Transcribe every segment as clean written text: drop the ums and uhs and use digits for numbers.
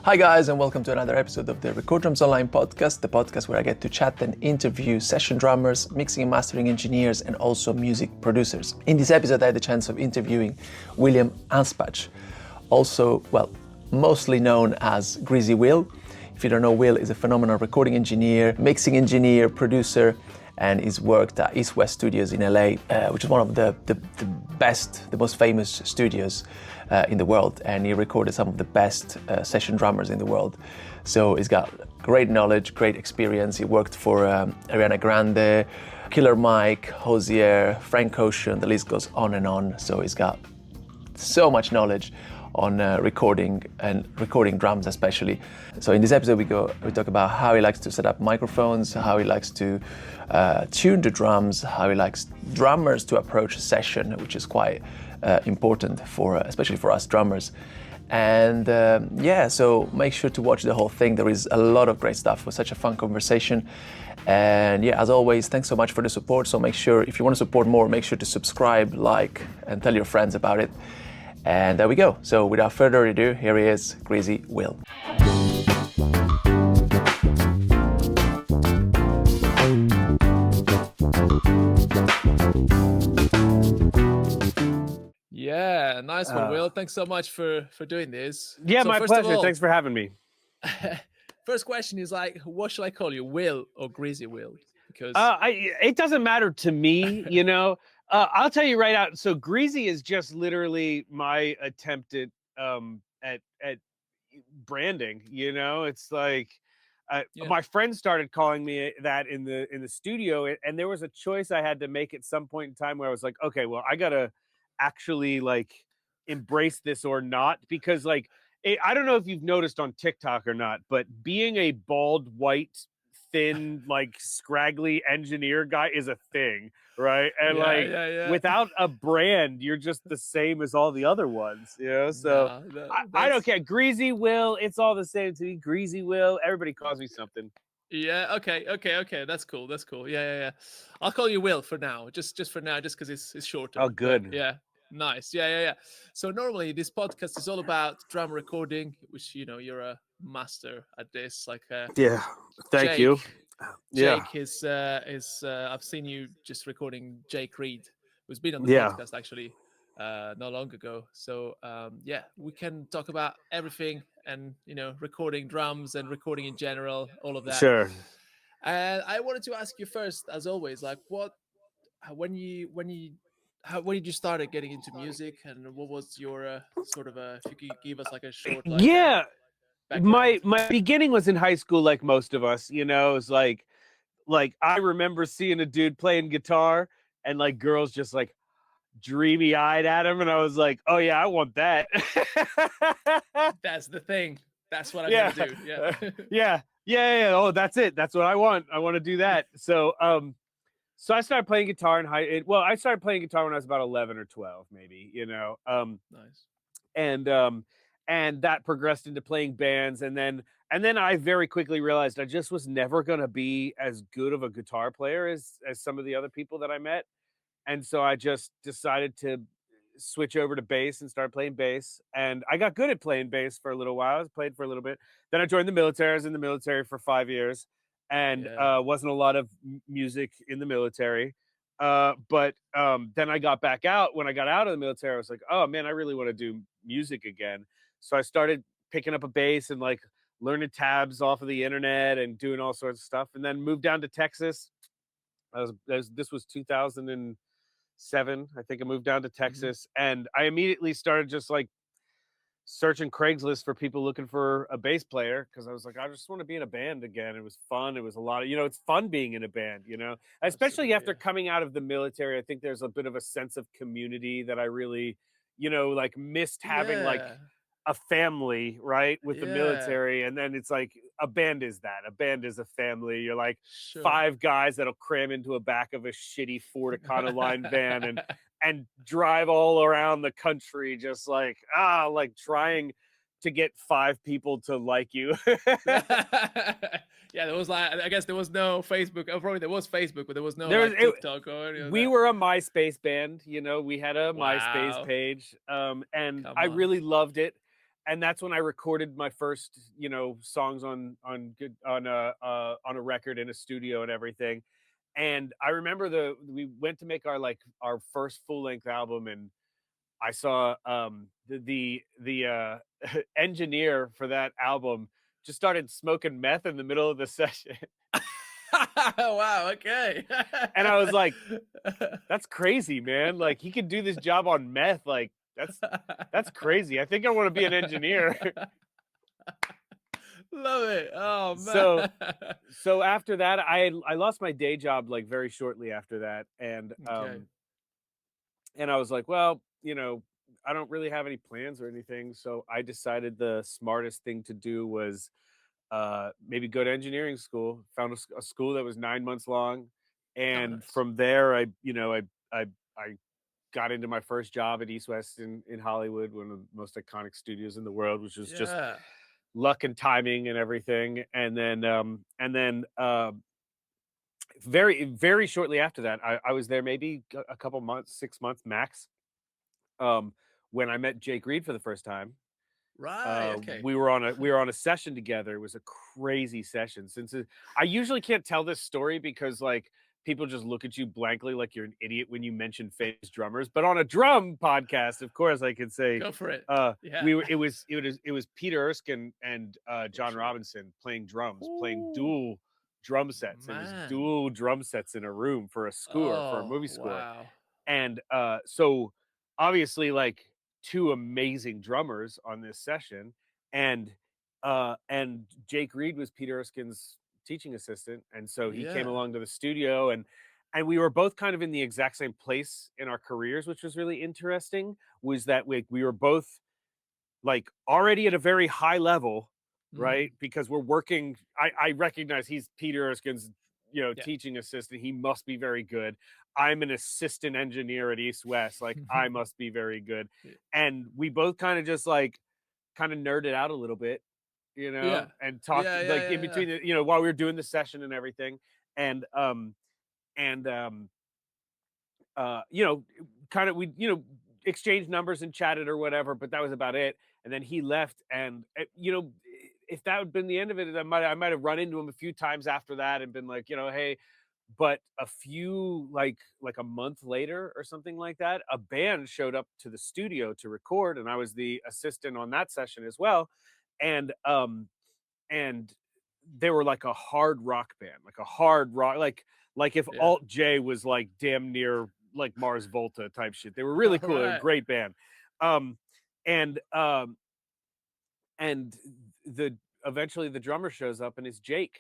Hi guys, and welcome to another episode of the Record Drums Online podcast, the podcast where I get to chat and interview session drummers, mixing and mastering engineers, and also music producers. In this episode, I had the chance of interviewing Wil Anspach, also, mostly known as Greazy Wil. If you don't know, Wil is a phenomenal recording engineer, mixing engineer, producer, and he's worked at East West Studios in LA, which is one of the best, the most famous studios in the world, and he recorded some of the best session drummers in the world. So he's got great knowledge, great experience. He worked for Ariana Grande, Killer Mike, Hozier, Frank Ocean, the list goes on and on. So he's got so much knowledge on recording and recording drums especially. So in this episode we talk about how he likes to set up microphones, how he likes to tune the drums, how he likes drummers to approach a session, which is quite important for especially for us drummers. And so make sure to watch the whole thing. There is a lot of great stuff. It was such a fun conversation. And as always, thanks so much for the support. So make sure, if you want to support more, make sure to subscribe, like, and tell your friends about it. And there we go. So without further ado, here he is, Greazy Wil. Yeah, nice one, Wil. Thanks so much for doing this. Yeah, so my pleasure. Thanks for having me. First question is what should I call you, Wil or Greazy Wil? Because it doesn't matter to me, you know. I'll tell you right out. So Greazy is just literally my attempt at branding. You know, it's like my friends started calling me that in the studio, and there was a choice I had to make at some point in time where I was like, okay, well, I gotta actually like embrace this or not, because like I don't know if you've noticed on TikTok or not, but being a bald, white, thin, like scraggly engineer guy is a thing, right? And without a brand, you're just the same as all the other ones, you know? So I don't care. Greazy Wil, it's all the same to me. Greazy Wil, everybody calls me something. Yeah, okay. That's cool. Yeah. I'll call you Wil for now, just for now, just because it's shorter. Oh, good. But, yeah. Nice. Yeah. So normally this podcast is all about drum recording, which, you know, you're a master at this. Like, thank you. Jake is I've seen you just recording Jake Reed, who's been on the podcast actually not long ago. So we can talk about everything, and you know, recording drums and recording in general, all of that. Sure. And I wanted to ask you first, as always, like when did you start getting into music, and what was your sort of if you could give us like a short my beginning was in high school, like most of us, you know. It was like I remember seeing a dude playing guitar and like girls just like dreamy eyed at him, and I was like, oh yeah, I want that. That's the thing. That's what I'm gonna do. Yeah. Oh, that's it. That's what I want. I want to do that. So so I started playing guitar in I started playing guitar when I was about 11 or 12, maybe, you know. Nice. And that progressed into playing bands, and then I very quickly realized I just was never going to be as good of a guitar player as some of the other people that I met. And so I just decided to switch over to bass and start playing bass. And I got good at playing bass for a little while. I played for a little bit. Then I joined the military. I was in the military for 5 years, and wasn't a lot of music in the military. But then I got back out. When I got out of the military, I was like, oh man, I really want to do music again. So I started picking up a bass and like learning tabs off of the internet and doing all sorts of stuff, and then moved down to Texas. This was 2007. I think I moved down to Texas, and I immediately started just like searching Craigslist for people looking for a bass player, because I was like, I just want to be in a band again. It was fun. It was a lot of, you know, it's fun being in a band, you know, especially after coming out of the military. I think there's a bit of a sense of community that I really, you know, like missed having like a family, right, with the military. And then it's like a band is a family. You're like 5 guys that'll cram into a back of a shitty Ford Econoline van and drive all around the country, just like trying to get 5 people to like you. There was like, I guess there was no Facebook. Oh, probably there was Facebook, but there was no TikTok or anything. We were a MySpace band, you know. We had a MySpace page, and I really loved it. that's when I recorded my first, songs on a record in a studio and everything. And I remember we went to make our first full length album, and I saw the engineer for that album just started smoking meth in the middle of the session. Wow, okay. And I was like, that's crazy, man. Like, he could do this job on meth. Like, that's crazy. I think I want to be an engineer. Love it. Oh man. So after that, I lost my day job like very shortly after that. And Okay. and I was like, well, I don't really have any plans or anything. So I decided the smartest thing to do was maybe go to engineering school. Found a school that was 9 months long. And nice. from there, I got into my first job at East West in Hollywood, one of the most iconic studios in the world, which was just luck and timing and everything. And then very, very shortly after that, I was there maybe a couple months, 6 months max, when I met Jake Reed for the first time. Right. Okay. We were on a session together. It was a crazy session. I usually can't tell this story because like people just look at you blankly like you're an idiot when you mention famous drummers. But on a drum podcast, of course, I could say go for it. It was Peter Erskine and John Robinson playing drums, playing dual drum sets. Man. It was dual drum sets in a room for a score, for a movie score. Wow. And so obviously like two amazing drummers on this session, and Jake Reed was Peter Erskine's teaching assistant, and so he came along to the studio, and we were both kind of in the exact same place in our careers, which was really interesting. Was that we were both like already at a very high level, right? Because we're working. I recognize he's Peter Erskine's teaching assistant. He must be very good. I'm an assistant engineer at East West. Like I must be very good. And we both kind of just like nerded out a little bit, and talked in between the, while we were doing the session and everything. And we exchanged numbers and chatted or whatever, but that was about it. And then he left, and if that had been the end of it, I might have run into him a few times after that and been like, hey. But a few like a month later or something like that, a band showed up to the studio to record, and I was the assistant on that session as well. And they were like a hard rock band, like a hard rock, like if Alt J was like damn near like Mars Volta type shit. They were really cool, right. Great band. Eventually the drummer shows up, and it's Jake.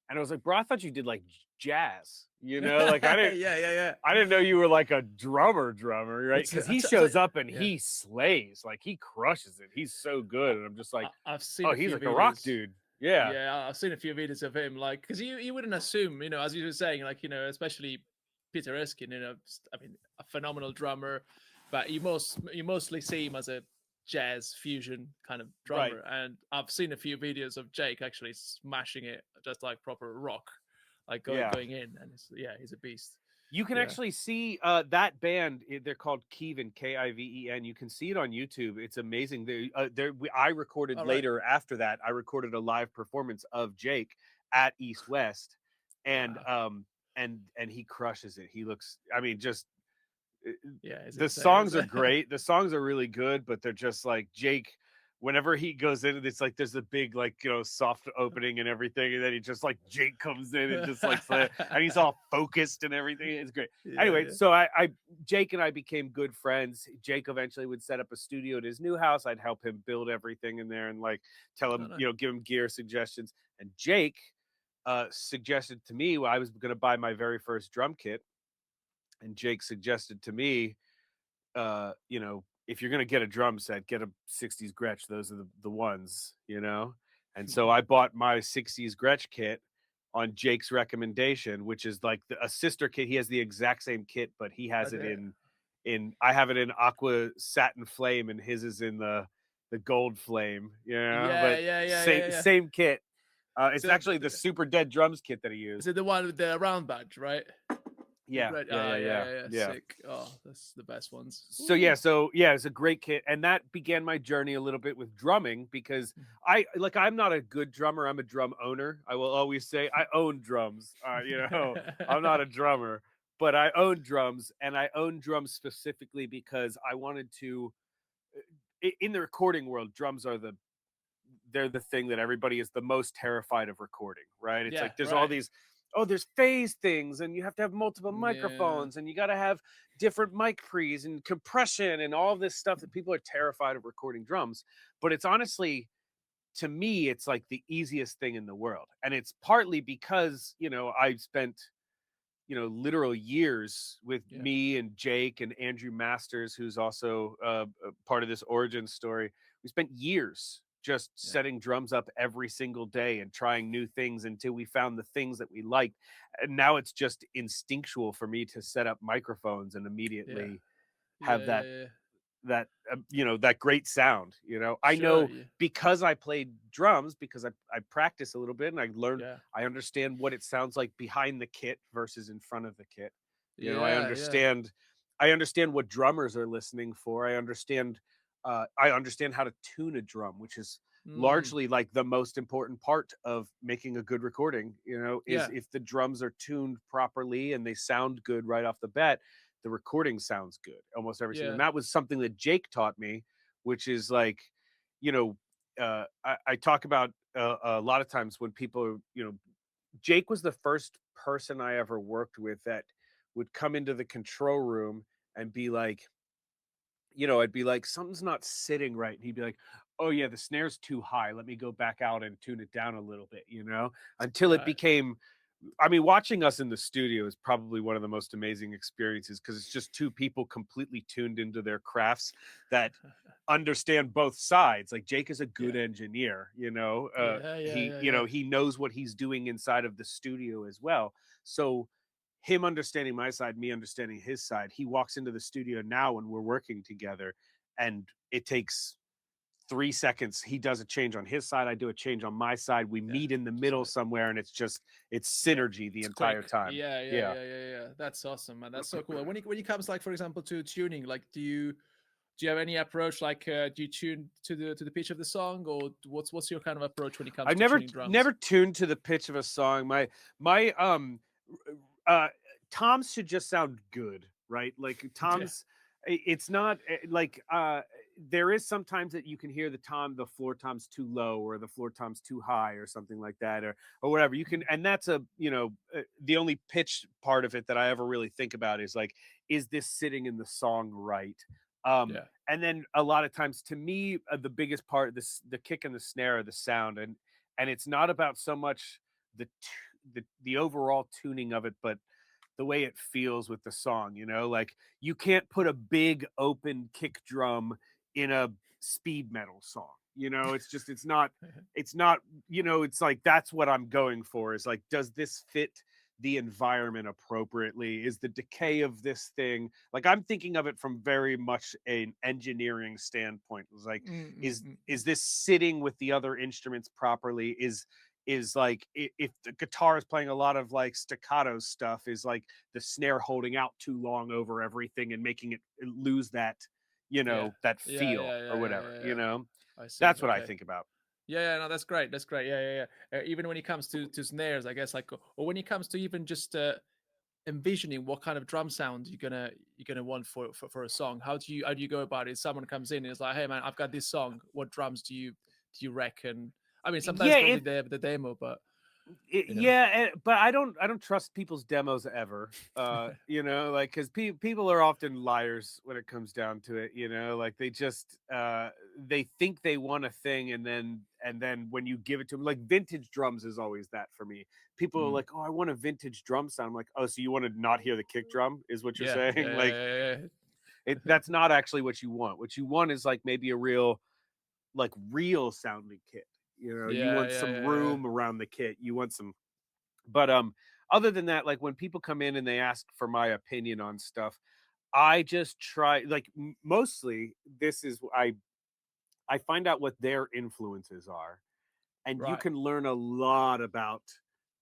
And I was like, bro, I thought you did like jazz, like I didn't, I didn't know you were like a drummer, right? Because he shows up and he slays, like he crushes it. He's so good, and I'm just like, I've seen. He's like videos. A rock dude. Yeah, I've seen a few videos of him, like because you wouldn't assume, as you were saying, like especially Peter Erskine, I mean, a phenomenal drummer, but you mostly see him as a jazz fusion kind of drummer, right. And I've seen a few videos of Jake actually smashing it just like proper rock, like going in, and he's a beast. You can actually see that band. They're called Kiven, Kiven. You can see it on YouTube. It's amazing. I recorded later after that. I recorded a live performance of Jake at East West, and and he crushes it. He looks. I mean, just. The songs are great. The songs are really good, but they're just like Jake. Whenever he goes in, it's like there's a big soft opening and everything, and then he just like Jake comes in and just like and he's all focused and everything. It's great. Anyway, so Jake and I became good friends. Jake eventually would set up a studio at his new house. I'd help him build everything in there and like tell him, give him gear suggestions. And Jake suggested to me, I was going to buy my very first drum kit. And Jake suggested to me, if you're going to get a drum set, get a 60s Gretsch. Those are the ones, And so I bought my 60s Gretsch kit on Jake's recommendation, which is like a sister kit. He has the exact same kit, but he has it in I have it in aqua satin flame, and his is in the gold flame, same kit. It's actually the Super Dead drums kit that he used. Is it the one with the round badge, right? Yeah, Right. yeah, yeah, yeah, yeah. Sick. Oh, that's the best ones. So yeah, it's a great kit, and that began my journey a little bit with drumming because I'm not a good drummer. I'm a drum owner. I will always say I own drums. I'm not a drummer, but I own drums, and I own drums specifically because I wanted to. In the recording world, drums are they're the thing that everybody is the most terrified of recording, right? It's like there's all these, there's phase things, and you have to have multiple microphones, and you got to have different mic pre's and compression and all this stuff that people are terrified of recording drums. But it's honestly, to me, it's like the easiest thing in the world. And it's partly because, I've spent, literal years with me and Jake and Andrew Masters, who's also part of this origin story. We spent years just setting drums up every single day and trying new things until we found the things that we liked. And now it's just instinctual for me to set up microphones and immediately have that that great sound. I know because I played drums, because I practice a little bit, and I learned, I understand what it sounds like behind the kit versus in front of the kit. I understand what drummers are listening for. I understand how to tune a drum, which is largely like the most important part of making a good recording, is if the drums are tuned properly and they sound good right off the bat, the recording sounds good almost every single. And that was something that Jake taught me, which is like, I talk about a lot of times when people, Jake was the first person I ever worked with that would come into the control room and be like, I'd be like, something's not sitting right. And he'd be like, oh yeah, the snare's too high. Let me go back out and tune it down a little bit, until it became, watching us in the studio is probably one of the most amazing experiences because it's just two people completely tuned into their crafts that understand both sides. Like Jake is a good engineer, he knows what he's doing inside of the studio as well. So him understanding my side, me understanding his side, he walks into the studio now when we're working together and it takes 3 seconds. He does a change on his side. I do a change on my side. We meet in the middle somewhere, and it's synergy the entire time. Yeah. That's awesome, man. That's so cool. And when it comes, like, for example, to tuning, like, do you have any approach? Like, do you tune to the pitch of the song, or what's your kind of approach when it comes to tuning drums? I've never tuned to the pitch of a song. My toms should just sound good, right? Like toms. It's not like there is sometimes that you can hear the floor tom's too low or the floor tom's too high or something like that, or whatever you can. And that's the only pitch part of it that I ever really think about is like, is this sitting in the song right? And then a lot of times, to me, the biggest part, the kick and the snare are the sound, and it's not about so much the overall tuning of it, but the way it feels with the song. Like you can't put a big open kick drum in a speed metal song. It's not it's like, that's what I'm going for, is like, does this fit the environment appropriately? Is the decay of this thing, like, I'm thinking of it from very much an engineering standpoint. It's like, is this sitting with the other instruments properly? Is like, if the guitar is playing a lot of like staccato stuff, is like the snare holding out too long over everything and making it lose that that feel or whatever. That's what I think about. No, that's great. Even when it comes to snares, I guess, like, or when it comes to even just envisioning what kind of drum sound you're gonna want for a song, how do you go about it? Someone comes in and is like, hey man, I've got this song, what drums do you reckon? Sometimes probably the demo, but but I don't trust people's demos ever. Like, because people are often liars when it comes down to it. Like they just they think they want a thing, and then when you give it to them, like vintage drums is always that for me. People are like, oh, I want a vintage drum sound. I'm like, oh, so you want to not hear the kick drum is what you're saying? That's not actually what you want. What you want is like maybe a real sounding kit. You want some room around the kit. You want some, but other than that, like when people come in and they ask for my opinion on stuff, I just try, like, mostly this is, I find out what their influences are, and you can learn a lot about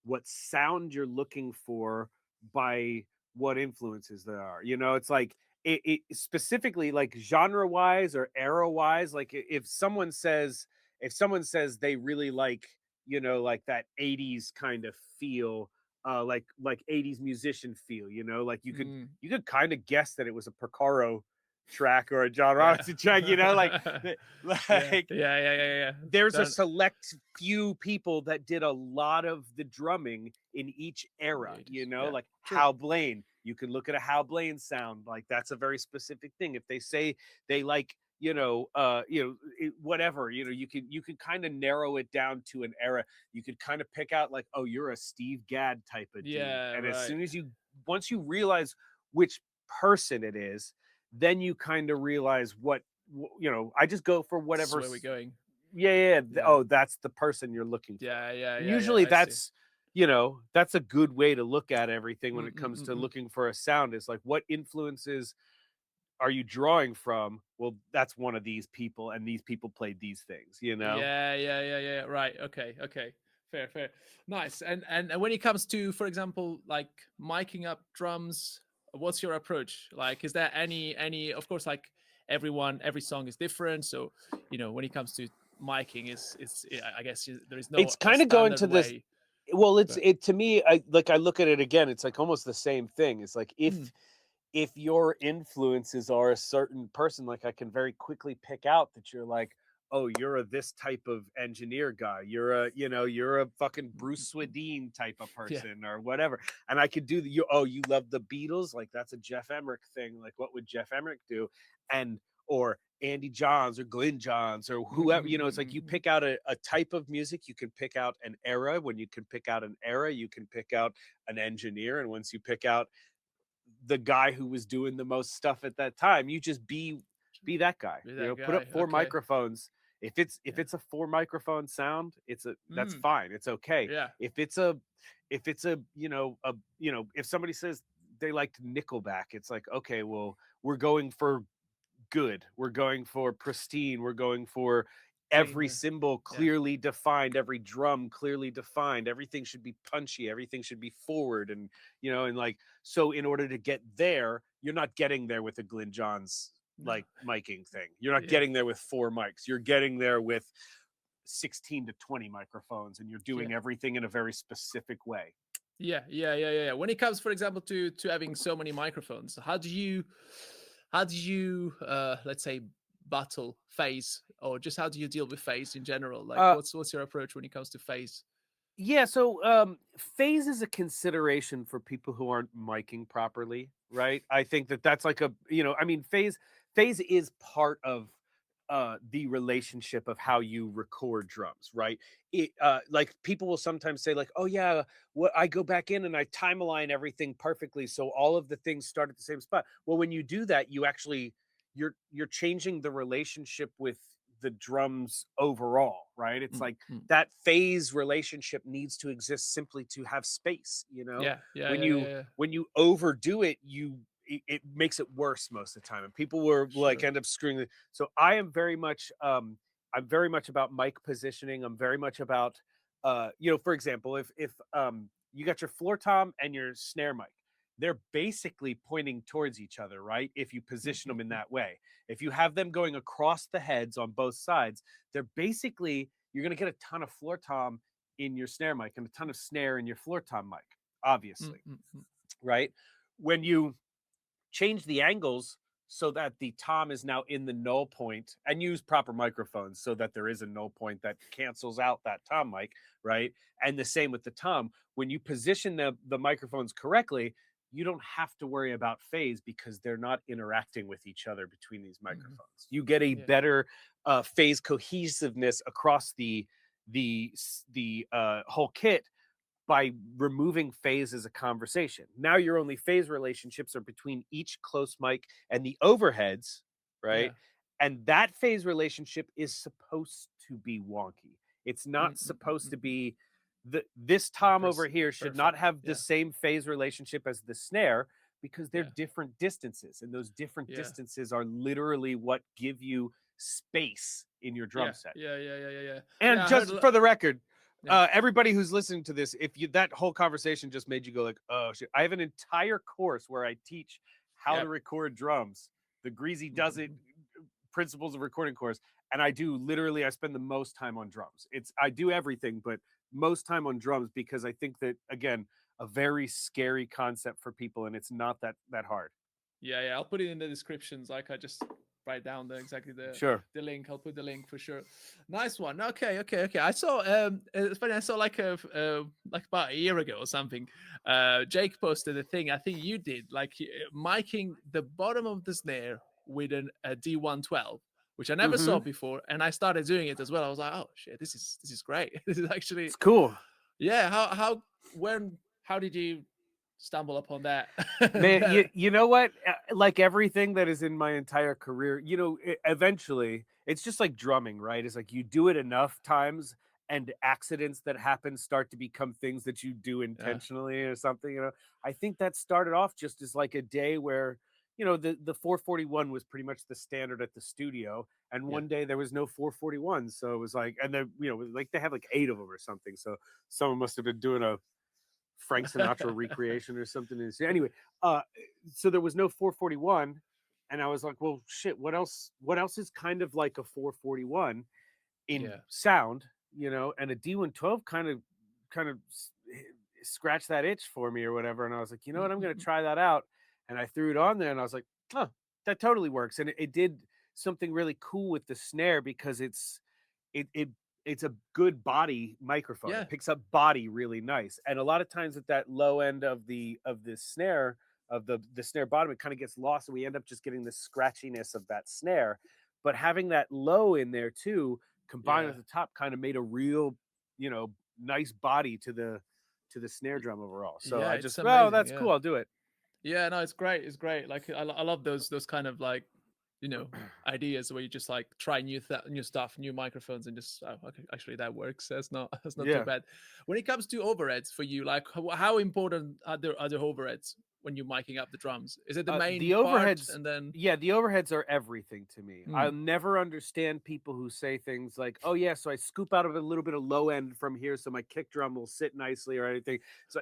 what sound you're looking for by what influences there are. You know, it's like it specifically like genre wise or era wise. Like if someone says they really like, you know, like that 80s kind of feel, like 80s musician feel, you know, like you could kind of guess that it was a Porcaro track or a John Robinson track, you know, like yeah. There's a select few people that did a lot of the drumming in each era, you know, like Hal Blaine. You can look at a Hal Blaine sound, like that's a very specific thing. If they say they like, whatever, you know, you can kind of narrow it down to an era. You could kind of pick out like, oh, you're a Steve Gadd type of dude. And as soon as once you realize which person it is, then you kind of realize what, you know, I just go for whatever. Where we're going. Yeah. Oh, that's the person you're looking for. Yeah. Usually that's, you know, that's a good way to look at everything when it comes to looking for a sound. Is like, what influences are you drawing from? Well, that's one of these people, and these people played these things, you know? Yeah. Right. Okay. Fair. Nice. And when it comes to, for example, like miking up drums, what's your approach? Like, is there any, of course, like every song is different. So, you know, when it comes to miking I guess there is no, it's kind of going to this. way. Well, to me, I look at it again. It's like almost the same thing. It's like if your influences are a certain person, like I can very quickly pick out that you're like, oh, you're this type of engineer guy. You're a fucking Bruce Swedien type of person or whatever. And I could do you love the Beatles. Like that's a Jeff Emmerich thing. Like what would Jeff Emmerich do? Or Andy Johns or Glenn Johns or whoever, you know, it's like you pick out a type of music. You can pick out an era. When you can pick out an era, you can pick out an engineer. And once you pick out the guy who was doing the most stuff at that time, you just be that guy. Put up 4 microphones. If it's a 4 microphone sound, that's fine. It's okay. Yeah. If it's a if somebody says they liked Nickelback, it's like, okay, well, we're going for good. We're going for pristine. We're going for every cymbal clearly defined, every drum clearly defined. Everything should be punchy. Everything should be forward. And, you know, and like, so in order to get there, you're not getting there with a Glyn Johns like miking thing. You're not getting there with 4 mics. You're getting there with 16 to 20 microphones, and you're doing everything in a very specific way. Yeah. When it comes, for example, to having so many microphones, how do you let's say battle phase, or just how do you deal with phase in general? Like what's your approach when it comes to phase? Yeah, so phase is a consideration for people who aren't miking properly, right? I think that's like phase is part of the relationship of how you record drums, right? It like people will sometimes say like, oh yeah, I go back in and I time align everything perfectly so all of the things start at the same spot. Well, when you do that, you actually you're changing the relationship with the drums overall, right? It's like that phase relationship needs to exist simply to have space, you know? When you overdo it, it makes it worse most of the time, and people like end up screwing it. So I am very much I'm very much about mic positioning. I'm very much about for example, if you got your floor tom and your snare mic, they're basically pointing towards each other, right? If you position them in that way. If you have them going across the heads on both sides, you're going to get a ton of floor tom in your snare mic and a ton of snare in your floor tom mic, obviously, right? When you change the angles so that the tom is now in the null point, and use proper microphones so that there is a null point that cancels out that tom mic, right? And the same with the tom. When you position the microphones correctly, you don't have to worry about phase because they're not interacting with each other between these microphones. You get a better phase cohesiveness across the whole kit by removing phase as a conversation. Now your only phase relationships are between each close mic and the overheads, right? And that phase relationship is supposed to be wonky. It's not supposed to be this tom over here should not have the same phase relationship as the snare, because they're different distances, and those different distances are literally what give you space in your drum set. Yeah. And just for the record, Everybody who's listening to this, if you that whole conversation just made you go like, oh shit, I have an entire course where I teach how to record drums. The Greazy Does It Principles of Recording course, and I spend the most time on drums. I do everything, but most time on drums, because I think that, again, a very scary concept for people, and it's not that hard. Yeah, I'll put it in the descriptions. Like, I just write down the link. I'll put the link for sure. Nice one. Okay. I saw it's funny. I saw like about a year ago or something. Jake posted a thing. I think you did, like, miking the bottom of the snare with a D112, which I never saw before, and I started doing it as well. I was like, oh shit, this is great. This is actually, it's cool. Yeah. How did you stumble upon that? Man, you know what? Like everything that is in my entire career, eventually it's just like drumming, right? It's like you do it enough times, and accidents that happen start to become things that you do intentionally or something. I think that started off just as like a day where, the 441 was pretty much the standard at the studio, and one day there was no 441, so it was like, and then like they have like 8 of them or something, so someone must have been doing a Frank Sinatra recreation or something. Anyway, so there was no 441, and I was like, well, shit, what else is kind of like a 441 in sound, and a D112 kind of scratched that itch for me or whatever. And I was like, you know what, I'm going to try that out. And I threw it on there, and I was like, oh, that totally works. And it did something really cool with the snare, because it's a good body microphone. It picks up body really nice. And a lot of times at that low end of the snare, of the snare bottom, it kind of gets lost, and we end up just getting the scratchiness of that snare. But having that low in there too, combined with the top, kind of made a real, nice body to the snare drum overall. So I just, oh, that's cool, I'll do it. Yeah, no, it's great. It's great. Like, I love those kind of, like, ideas where you just like try new stuff, new microphones, and just, oh, okay, actually that works. That's not too bad. When it comes to overheads for you, like, how important are the overheads when you're miking up the drums? Is it the main the overheads part? And then the overheads are everything to me. I'll never understand people who say things like, oh yeah, so I scoop out of a little bit of low end from here so my kick drum will sit nicely or anything. So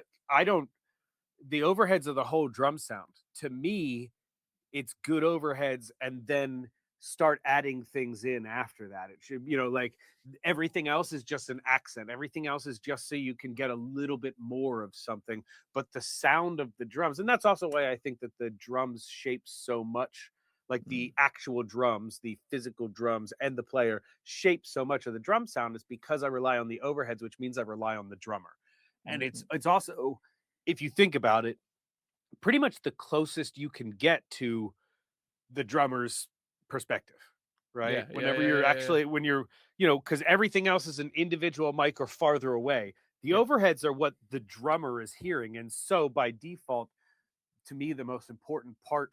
the overheads are the whole drum sound to me. It's good overheads, and then start adding things in after that. It should, like, everything else is just an accent. Everything else is just so you can get a little bit more of something. But the sound of the drums, and that's also why I think that the drums shape so much, like the actual drums, the physical drums, and the player shape so much of the drum sound, is because I rely on the overheads, which means I rely on the drummer. And it's also, if you think about it, pretty much the closest you can get to the drummer's perspective, right? Whenever you're actually, when you're, because everything else is an individual mic or farther away. The overheads are what the drummer is hearing. And so by default, to me, the most important part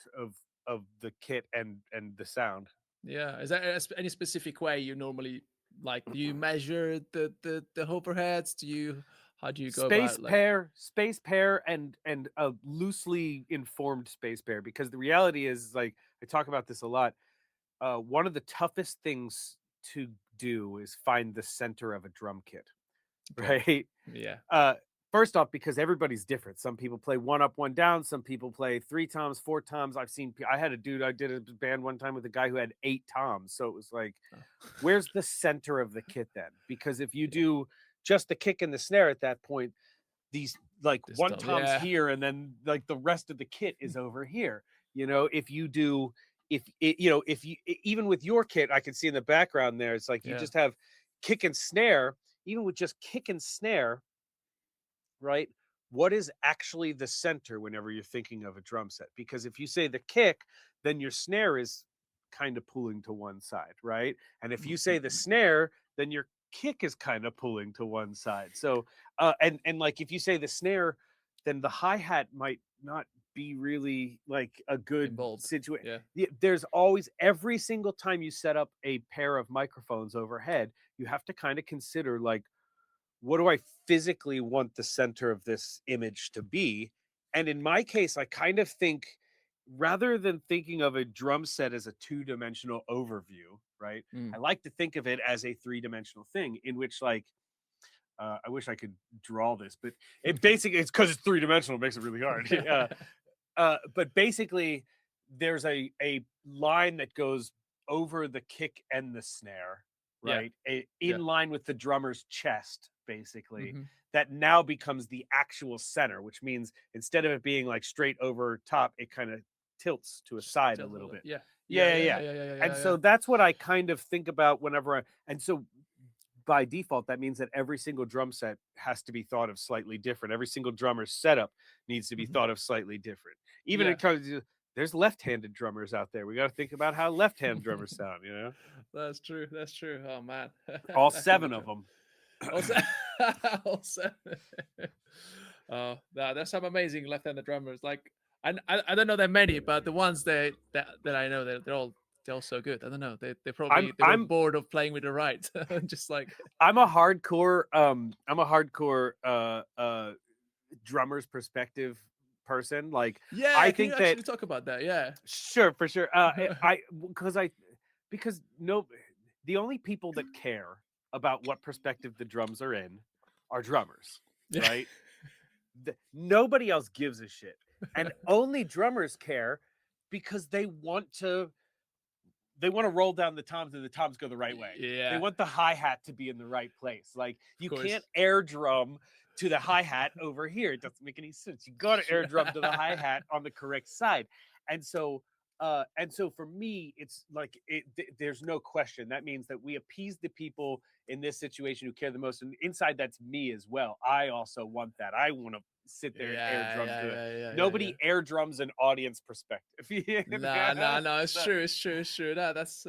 of the kit and the sound. Yeah. Is there any specific way you normally, like, do you measure the overheads? How do you go about it? Space pair, and a loosely informed space pair, because the reality is, like, I talk about this a lot. One of the toughest things to do is find the center of a drum kit, right? Yeah. First off, because everybody's different. Some people play 1 up, 1 down. Some people play 3 toms, 4 toms. I had a dude, I did a band one time with a guy who had 8 toms. So it was like, where's the center of the kit then? Because if you do just the kick and the snare at that point, these, like, this 1 tom's here, and then like the rest of the kit is over here. If you do, even with your kit, I can see in the background there, it's like you just have kick and snare. Even with just kick and snare, right? What is actually the center whenever you're thinking of a drum set? Because if you say the kick, then your snare is kind of pulling to one side, right? And if you say the snare, then your kick is kind of pulling to one side. So and like, if you say the snare, then the hi-hat might not be really like a good situation. There's always, every single time you set up a pair of microphones overhead, you have to kind of consider, like, what do I physically want the center of this image to be? And in my case, I kind of think, rather than thinking of a drum set as a 2-dimensional overview, right? I like to think of it as a 3-dimensional thing, in which, like, I wish I could draw this, but it basically it's because it's 3-dimensional, it makes it really hard. But basically, there's a line that goes over the kick and the snare, right? In line with the drummer's chest, basically. That now becomes the actual center, which means instead of it being like straight over top, it kind of tilts to a side a little bit. And so that's what I kind of think about whenever and so by default, that means that every single drum set has to be thought of slightly different. Every single drummer's setup needs to be thought of slightly different. Even in terms of, there's left-handed drummers out there. We got to think about how left-hand drummers sound, you know? That's true. That's true. Oh, man. All 7 of them. All 7. Oh, there's some amazing left-handed drummers. Like, I don't know that many, but the ones that I know, they're all so good. I don't know. They probably I'm bored of playing with the right. Just like I'm a hardcore drummer's perspective person. Like I think you that actually talk about that. Yeah. Sure, for sure. Because the only people that care about what perspective the drums are in are drummers, right? Nobody else gives a shit. And only drummers care because they want to roll down the toms and the toms go the right way. Yeah. They want the hi-hat to be in the right place. Like you can't air drum to the hi-hat over here. It doesn't make any sense. You got to air drum to the hi-hat on the correct side. And so for me, it's like there's no question. That means that we appease the people in this situation who care the most. And inside, that's me as well. I also want that. I want to sit there and air drum to it. Nobody air drums an audience perspective. No. It's true. No, that's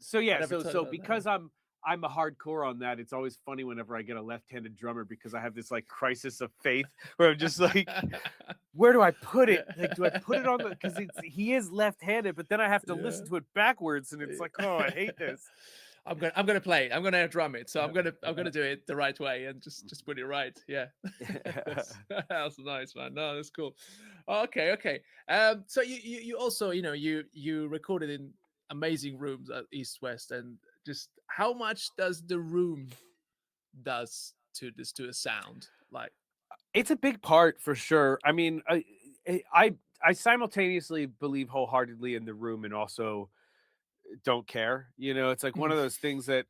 So because I'm a hardcore on that, it's always funny whenever I get a left-handed drummer because I have this like crisis of faith where I'm just like, where do I put it? Like, do I put it on the? Because he is left-handed, but then I have to listen to it backwards, and it's like, oh, I hate this. I'm gonna play it. I'm gonna drum it. So I'm gonna do it the right way and just put it right. Yeah. That's nice, man. No, that's cool. Okay. So you also, you recorded in amazing rooms at East West, and just how much does the room does to a sound? Like it's a big part for sure. I mean, I simultaneously believe wholeheartedly in the room and also don't care. It's like one of those things that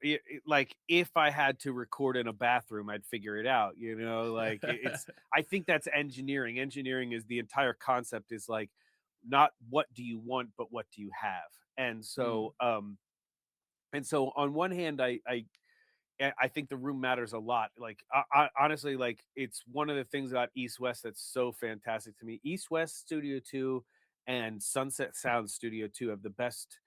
like if I had to record in a bathroom, I'd figure it out. Like it's I think that's engineering. Engineering is the entire concept is like not what do you want, but what do you have. And so on one hand, I think the room matters a lot. Like I honestly, like it's one of the things about East West that's so fantastic to me. East West Studio 2 and Sunset Sound Studio 2 have the best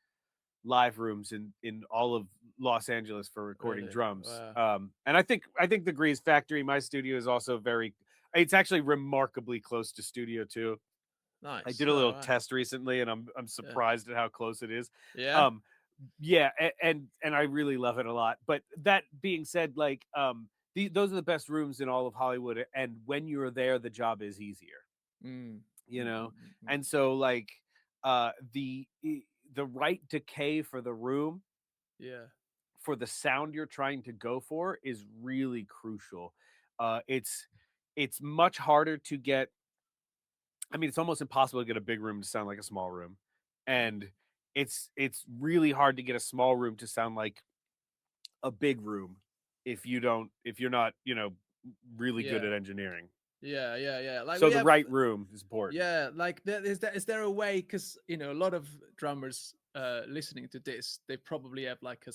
live rooms in all of Los Angeles for recording drums. Wow. And I think the Greazy Factory, my studio, is also it's actually remarkably close to Studio 2. Nice. I did a little test recently and I'm surprised at how close it is. Yeah. And I really love it a lot. But that being said, like those are the best rooms in all of Hollywood, and when you're there the job is easier. And so like the right decay for the room, for the sound you're trying to go for is really crucial. It's much harder to get. I mean, it's almost impossible to get a big room to sound like a small room, and it's really hard to get a small room to sound like a big room if you're not really good at engineering. Like, so the right room is important. Like is there a way, because a lot of drummers listening to this, they probably have like a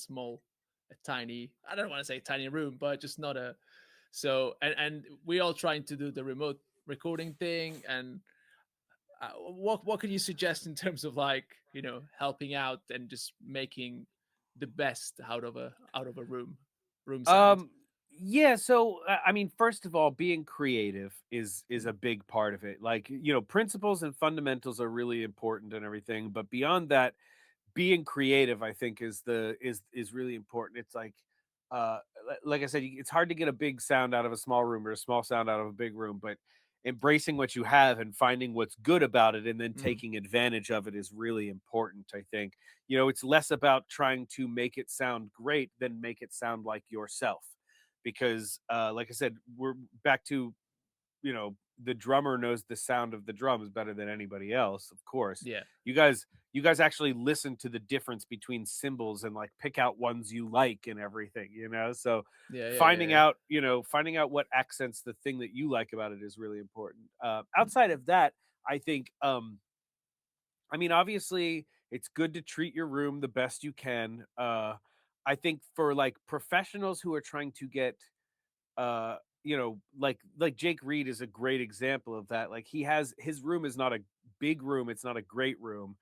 tiny, I don't want to say tiny room, but just not a and we all trying to do the remote recording thing, and what could you suggest in terms of like helping out and just making the best out of a room sound? So I mean, first of all, being creative is a big part of it. Like, principles and fundamentals are really important and everything, but beyond that, being creative, I think, is really important. It's like I said, it's hard to get a big sound out of a small room or a small sound out of a big room, but embracing what you have and finding what's good about it and then taking advantage of it is really important, I think. It's less about trying to make it sound great than make it sound like yourself. because like I said, we're back to, the drummer knows the sound of the drums better than anybody else, of course. Yeah. You guys actually listen to the difference between cymbals and like pick out ones you like and everything, so finding out what accents the thing that you like about it is really important. Outside of that, I think obviously it's good to treat your room the best you can. I think for like professionals who are trying to get like Jake Reed is a great example of that. Like his room is not a big room, it's not a great room,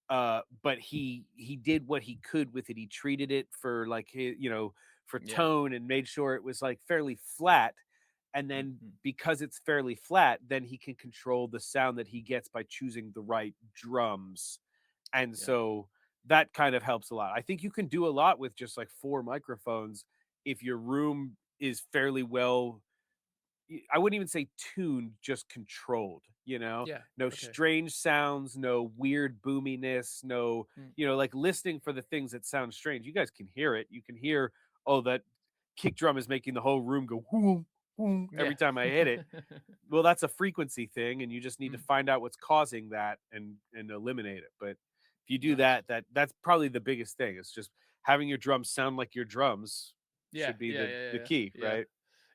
but he did what he could with it. He treated it for like for Yeah. tone, and made sure it was like fairly flat, and then because it's fairly flat, then he can control the sound that he gets by choosing the right drums. And so that kind of helps a lot. I think you can do a lot with just like 4 microphones if your room is fairly well, I wouldn't even say tuned, just controlled, Yeah. no Okay. strange sounds, no weird boominess, no, like listening for the things that sound strange. You guys can hear it. You can hear, oh, that kick drum is making the whole room go whoom, whoom every time I hit it. Well, that's a frequency thing, and you just need to find out what's causing that and eliminate it. But if you do Nice. that's probably the biggest thing. It's just having your drums sound like your drums Yeah. should be Yeah. the key, Yeah. right?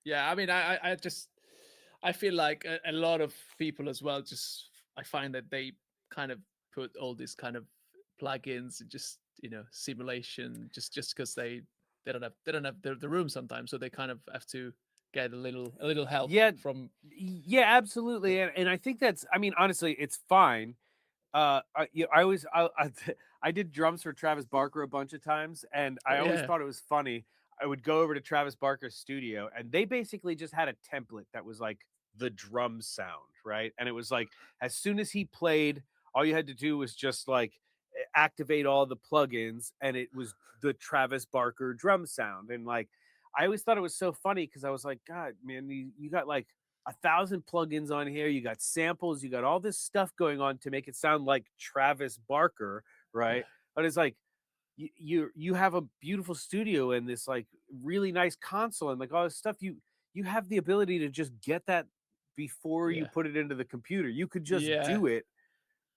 Yeah. I mean, I just, I feel like a lot of people as well, just, I find that they kind of put all these kind of plugins and just, simulation, just because they don't have the room sometimes, so they kind of have to get a little help Yeah, from. yeah, absolutely. And I think that's, honestly, it's fine. I always, I did drums for Travis Barker a bunch of times, and I always Yeah. thought it was funny. I would go over to Travis Barker's studio, and they basically just had a template that was like the drum sound, right? And it was like, as soon as he played, all you had to do was just like activate all the plugins, and it was the Travis Barker drum sound. And like, I always thought it was so funny because I was like, God, man, you got like 1,000 plugins on here. You got samples. You got all this stuff going on to make it sound like Travis Barker, right? But it's like you have a beautiful studio and this like really nice console and like all this stuff. You have the ability to just get that before you Yeah. put it into the computer. You could just Yeah. do it,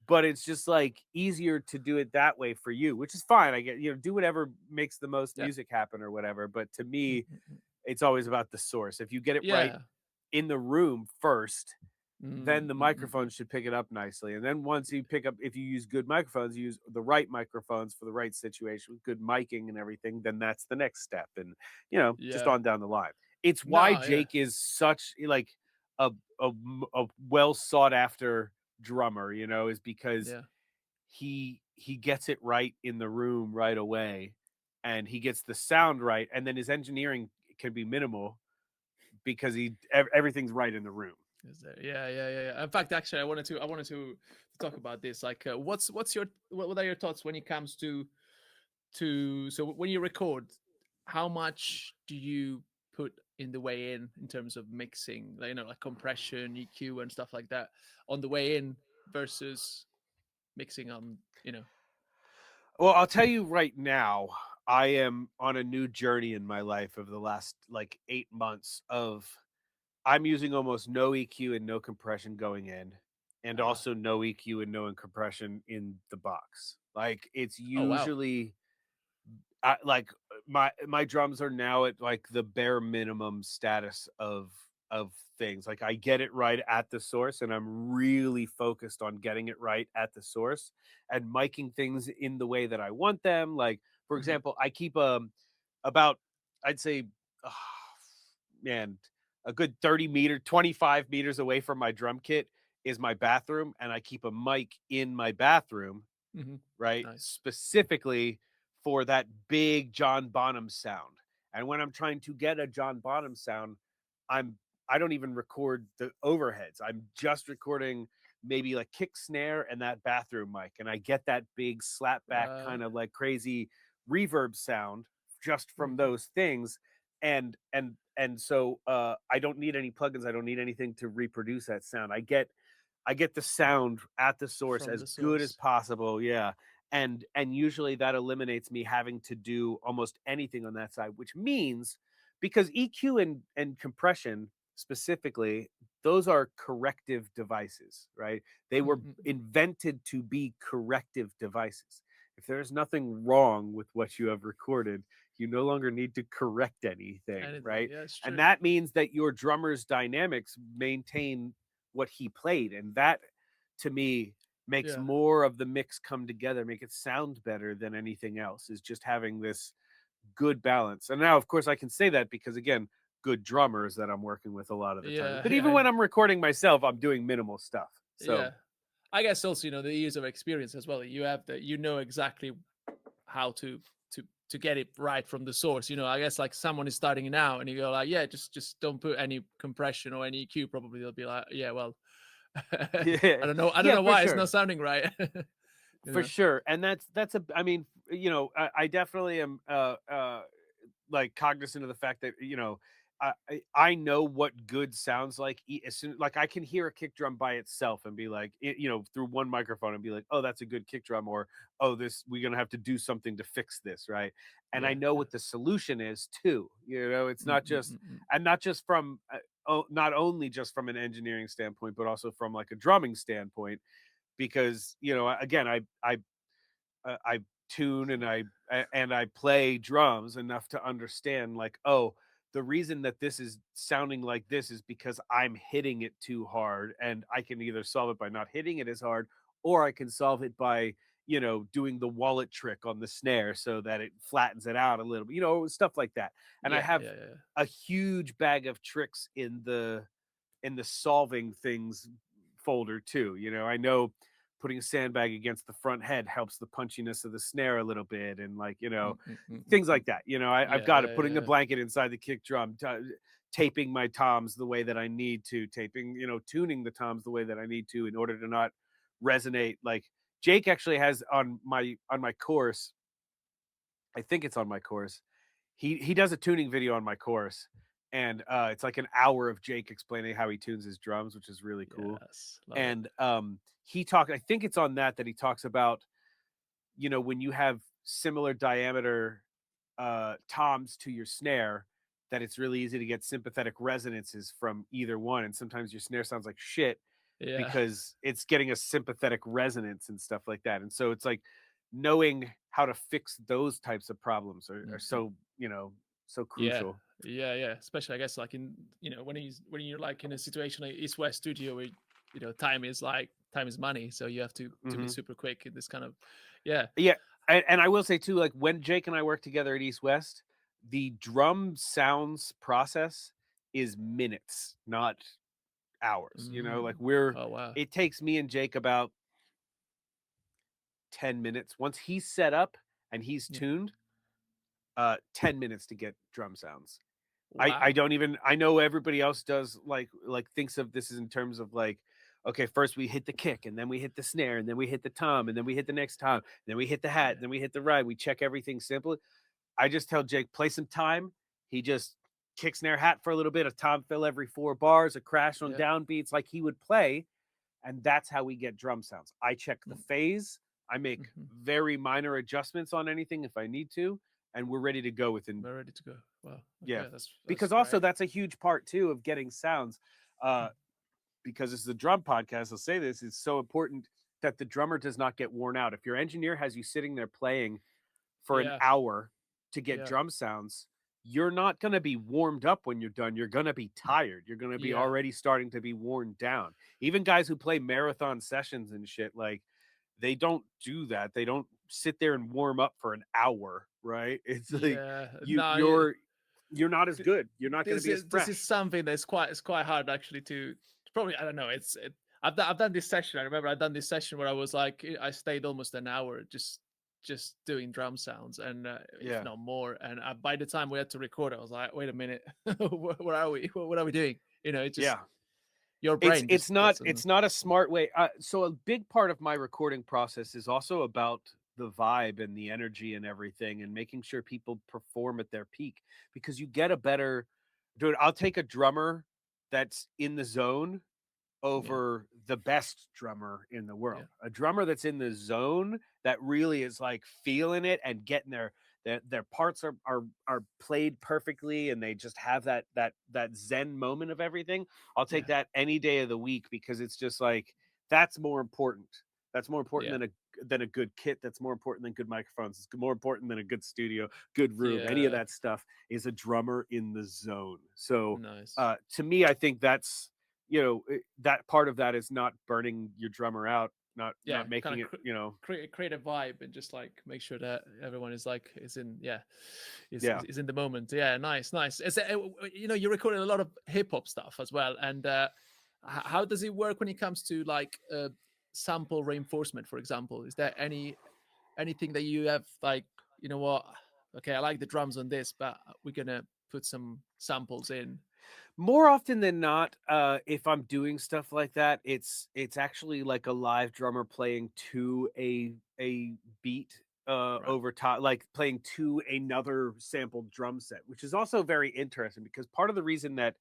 but it's just like easier to do it that way for you, which is fine. I get, do whatever makes the most Yeah. music happen or whatever. But to me, it's always about the source. If you get it right Yeah. in the room first, then the Mm. microphone should pick it up nicely. And then once you pick up, if you use good microphones, you use the right microphones for the right situation with good miking and everything, then that's the next step. And, just Yeah. on down the line. It's why No, yeah. Jake is such like a, a well sought after drummer, is because Yeah. he gets it right in the room right away, and he gets the sound right, and then his engineering can be minimal because everything's right in the room. Is there? Yeah. In fact, actually, I wanted to talk about this. Like, what are your thoughts when it comes to so when you record, how much do you put in the way in terms of mixing, like, like compression, EQ, and stuff like that on the way in versus mixing on. Well, I'll tell you right now, I am on a new journey in my life over the last like 8 months of I'm using almost no EQ and no compression going in, and also no EQ and no compression in the box. Like it's Oh, wow. usually like my drums are now at like the bare minimum status of things. Like I get it right at the source, and I'm really focused on getting it right at the source and miking things in the way that I want them. Like for example, I keep about, I'd say, oh, man, a good 25 meters away from my drum kit is my bathroom, and I keep a mic in my bathroom, right? Nice. Specifically for that big John Bonham sound. And when I'm trying to get a John Bonham sound, I don't even record the overheads. I'm just recording maybe like kick snare and that bathroom mic, and I get that big slap back kind of like crazy reverb sound just from those things. And so I don't need any plugins. I don't need anything to reproduce that sound. I get the sound at the source From as the good as source. possible. Yeah. And usually that eliminates me having to do almost anything on that side, which means because EQ and compression specifically, those are corrective devices, right? They were invented to be corrective devices. If there's nothing wrong with what you have recorded, you no longer need to correct anything, right? Yeah, it's true. And that means that your drummer's dynamics maintain what he played. And that, to me, makes more of the mix come together, make it sound better than anything else, is just having this good balance. And now, of course, I can say that because, again, good drummers that I'm working with a lot of the time. But even when I'm recording myself, I'm doing minimal stuff. So I guess also, the years of experience as well. You have exactly how to get it right from the source. I guess like someone is starting now and you go like, just don't put any compression or any EQ. Probably they'll be like, well, I don't know why it's not sounding right. For sure. And I mean, I definitely am like cognizant of the fact that, I know what good sounds like as soon, like I can hear a kick drum by itself and be like, through one microphone and be like, oh, that's a good kick drum, or, oh, we're going to have to do something to fix this. Right. And I know what the solution is too. It's not just, and not just from, not only just from an engineering standpoint, but also from like a drumming standpoint, because, again, I tune and I play drums enough to understand, like, oh, the reason that this is sounding like this is because I'm hitting it too hard, and I can either solve it by not hitting it as hard, or I can solve it by, doing the wallet trick on the snare so that it flattens it out a little bit, stuff like that. And I have a huge bag of tricks in the solving things folder too. I know putting a sandbag against the front head helps the punchiness of the snare a little bit, and like, things like that. I've got it. Putting the blanket inside the kick drum, taping my toms the way that I need to, tuning the toms the way that I need to in order to not resonate. Like Jake actually has on my course, I think it's on my course, he does a tuning video on my course, and it's like an hour of Jake explaining how he tunes his drums, which is really cool. And he talked, I think it's on that he talks about, when you have similar diameter toms to your snare, that it's really easy to get sympathetic resonances from either one, and sometimes your snare sounds like shit because it's getting a sympathetic resonance and stuff like that. And so it's like knowing how to fix those types of problems are so so crucial. Yeah. Especially, I guess, like in when you're like in a situation like East West Studio where time is money, so you have to be super quick in this kind of And I will say too, like when Jake and I work together at East West, the drum sounds process is minutes, not hours. Like it takes me and Jake about 10 minutes once he's set up and he's tuned, 10 minutes to get drum sounds. Wow. I know everybody else does like thinks of this as in terms of like, okay, first we hit the kick, and then we hit the snare, and then we hit the tom, and then we hit the next tom, and then we hit the hat, and then we hit the ride. We check everything simple. I just tell Jake, play some time. He just kick, snare, hat for a little bit, a tom fill every 4 bars, a crash on downbeats like he would play. And that's how we get drum sounds. I check the phase. I make very minor adjustments on anything if I need to, and we're ready to go within. We're ready to go. Wow. Okay, yeah. That's because great. also that's a huge part too of getting sounds. Because it's the drum podcast, I'll say this, it's so important that the drummer does not get worn out. If your engineer has you sitting there playing for an hour to get drum sounds, you're not going to be warmed up when you're done. You're going to be tired. You're going to be already starting to be worn down. Even guys who play marathon sessions and shit, like they don't do that. They don't sit there and warm up for an hour, right? It's like you're not as good. You're not going to be as fresh. This is something that's quite hard actually to probably, I don't know. I've done this session. I remember I've done this session where I was like, I stayed almost an hour just doing drum sounds, and if not more. And by the time we had to record, I was like, wait a minute, where are we? What are we doing? It just your brain. It's not a smart way. So a big part of my recording process is also about the vibe and the energy and everything, and making sure people perform at their peak, because you get a better dude. I'll take a drummer that's in the zone over the best drummer in the world. A drummer that's in the zone that really is like feeling it and getting their their parts are played perfectly, and they just have that zen moment of everything. I'll take that any day of the week, because it's just like, that's more important. That's more important than a good kit. That's more important than good microphones. It's more important than a good studio, good room. Any of that stuff is a drummer in the zone. So Nice. to me, I think that's, that part of that is not burning your drummer out, not making it, create a vibe, and just like make sure that everyone is like is in the moment. Nice. It's you recorded a lot of hip hop stuff as well, and how does it work when it comes to like sample reinforcement, for example? Is there anything that you have, like, you know what, okay, I like the drums on this, but we're gonna put some samples in? More often than not, if I'm doing stuff like that, it's actually like a live drummer playing to a beat over top, like playing to another sampled drum set, which is also very interesting, because part of the reason that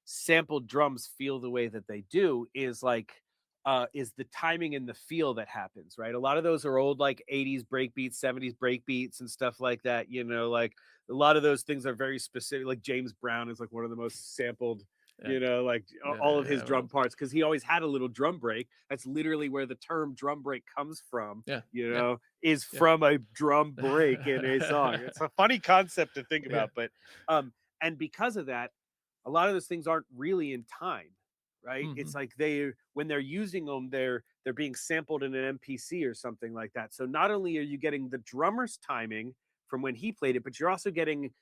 sampled drums feel the way that they do is the timing and the feel that happens, right? A lot of those are old, like 80s breakbeats, 70s breakbeats and stuff like that. Like a lot of those things are very specific. Like James Brown is like one of the most sampled, all of his drum parts, because he always had a little drum break. That's literally where the term drum break comes from. Is from a drum break in a song. It's a funny concept to think about, but and because of that, a lot of those things aren't really in time, right? It's like when they're using them, they're being sampled in an MPC or something like that. So not only are you getting the drummer's timing from when he played it, but you're also getting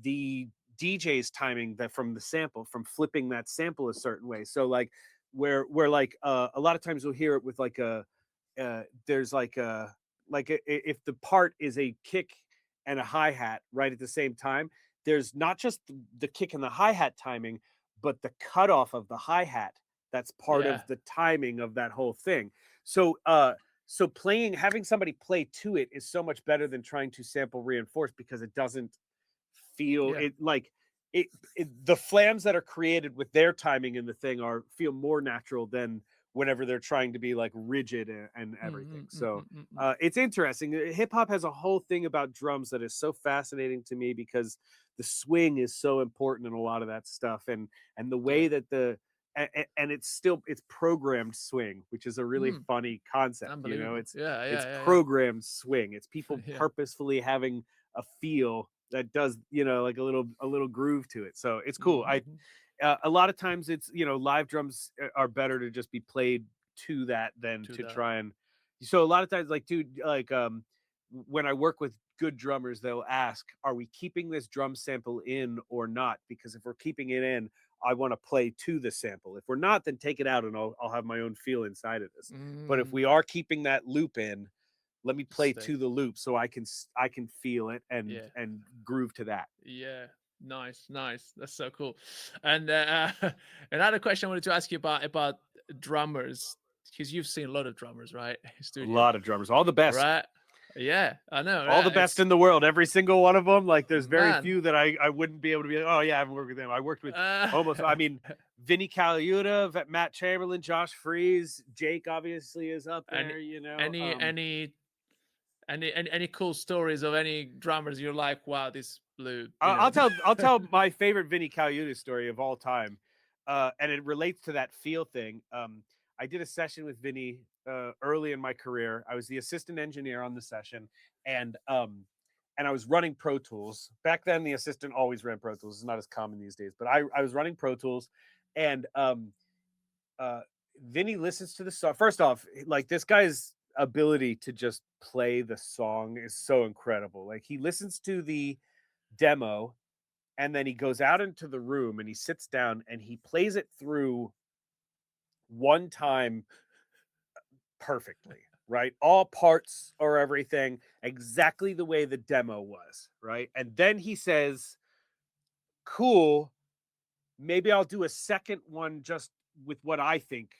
the DJ's timing that from the sample, from flipping that sample a certain way. So like where like a lot of times you'll hear it with like there's like if the part is a kick and a hi-hat right at the same time, there's not just the kick and the hi-hat timing, but the cutoff of the hi-hat. That's part of the timing of that whole thing. So having somebody play to it is so much better than trying to sample reinforce, because it doesn't feel the flams that are created with their timing in the thing feel more natural than whenever they're trying to be like rigid and everything. It's interesting. Hip hop has a whole thing about drums that is so fascinating to me, because the swing is so important in a lot of that stuff, and the way that and it's programmed swing, which is a really funny concept. It's programmed swing. It's people purposefully having a feel that does like a little groove to it. So it's cool. A lot of times it's live drums are better to just be played to that than to try and. So a lot of times, like, dude, like when I work with good drummers, they'll ask, are we keeping this drum sample in or not? Because if we're keeping it in, I want to play to the sample. If we're not, then take it out and I'll have my own feel inside of this. But if we are keeping that loop in, let me play to the loop so I can feel it and groove to that. Nice. That's so cool. And another question I wanted to ask you about drummers, because you've seen a lot of drummers, right? A lot of drummers, all the best, right? Yeah, I know. All the best in the world, every single one of them. Like, there's very few that I wouldn't be able to be like, oh yeah, I haven't worked with them. I worked with almost. I mean, Vinnie Story, Matt Chamberlain, Josh Freese, Jake obviously is up there. Any cool stories of any drummers you're like, wow, this blew? I'll tell my favorite Vinnie Story story of all time, and it relates to that feel thing. I did a session with Vinnie early in my career. I was the assistant engineer on the session, and I was running Pro Tools. Back then, the assistant always ran Pro Tools. It's not as common these days, but I was running Pro Tools, and Vinnie listens to the song. First off, like, this guy's ability to just play the song is so incredible. Like, he listens to the demo, and then he goes out into the room and he sits down and he plays it through one time perfectly, right? All parts or everything exactly the way the demo was, right? And then he says, cool, maybe I'll do a second one just with what I think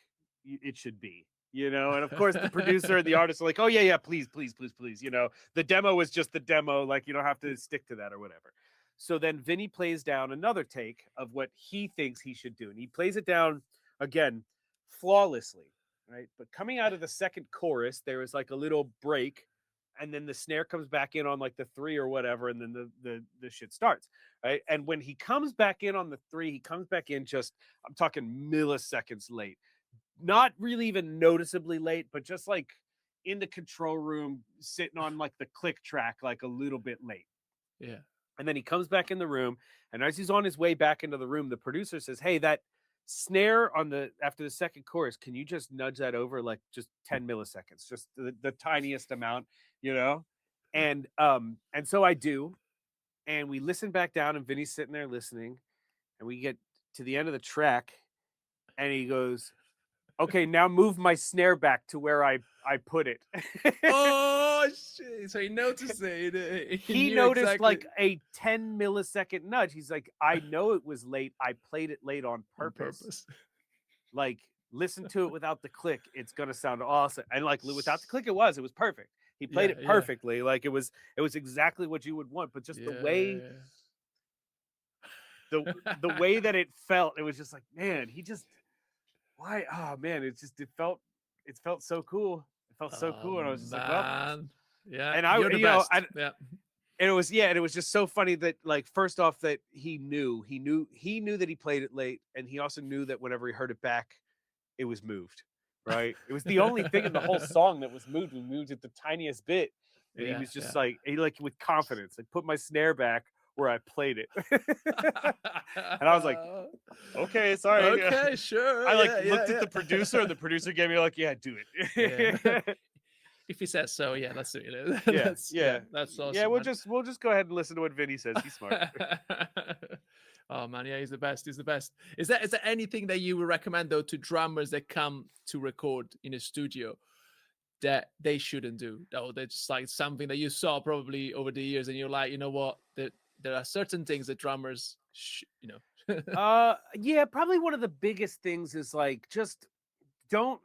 it should be, and of course the producer and the artist are like, oh yeah, please, the demo was just the demo, like, you don't have to stick to that or whatever. So then Vinnie plays down another take of what he thinks he should do, and he plays it down again flawlessly, right? But coming out of the second chorus, there was like a little break, and then the snare comes back in on like the 3 or whatever, and then the shit starts, right? And when he comes back in on the 3, he comes back in just, I'm talking milliseconds late, not really even noticeably late, but just like in the control room sitting on like the click track, like a little bit late. Yeah. And then he comes back in the room, and as he's on his way back into the room, the producer says, "Hey, that snare on the after the second chorus, can you just nudge that over like just 10 milliseconds, just the tiniest amount, you know?" And so I do, and we listen back down, and Vinny's sitting there listening, and we get to the end of the track, and he goes, "Okay, now move my snare back to where I put it." Oh shit! So he noticed it. He knew noticed exactly. like a 10 millisecond nudge. He's like, "I know it was late. I played it late on purpose. Like, listen to it without the click. It's gonna sound awesome." And like without the click, it was perfect. He played it perfectly. Like it was exactly what you would want. But just the way the way that it felt, it was just like, man, he just why? Oh man, it felt so cool. It felt so cool, and I was just like, well, yeah. And I, you're the you know, best. and it was just so funny that like first off that he knew that he played it late, and he also knew that whenever he heard it back, it was moved. Right? It was the only thing in the whole song that was moved. We moved it the tiniest bit, and he was just like with confidence, like put my snare back where I played it. And I was like, okay, sorry. Okay, sure. I looked at the producer, and the producer gave me like, yeah, do it. If he says so, yeah, let's do it. That's awesome. Yeah, we'll just go ahead and listen to what Vinny says. He's smart. Oh man, yeah, he's the best. He's the best. Is there anything that you would recommend though to drummers that come to record in a studio that they shouldn't do? Or they're just like something that you saw probably over the years, and you're like, you know what, there are certain things that drummers, yeah, probably one of the biggest things is like just don't.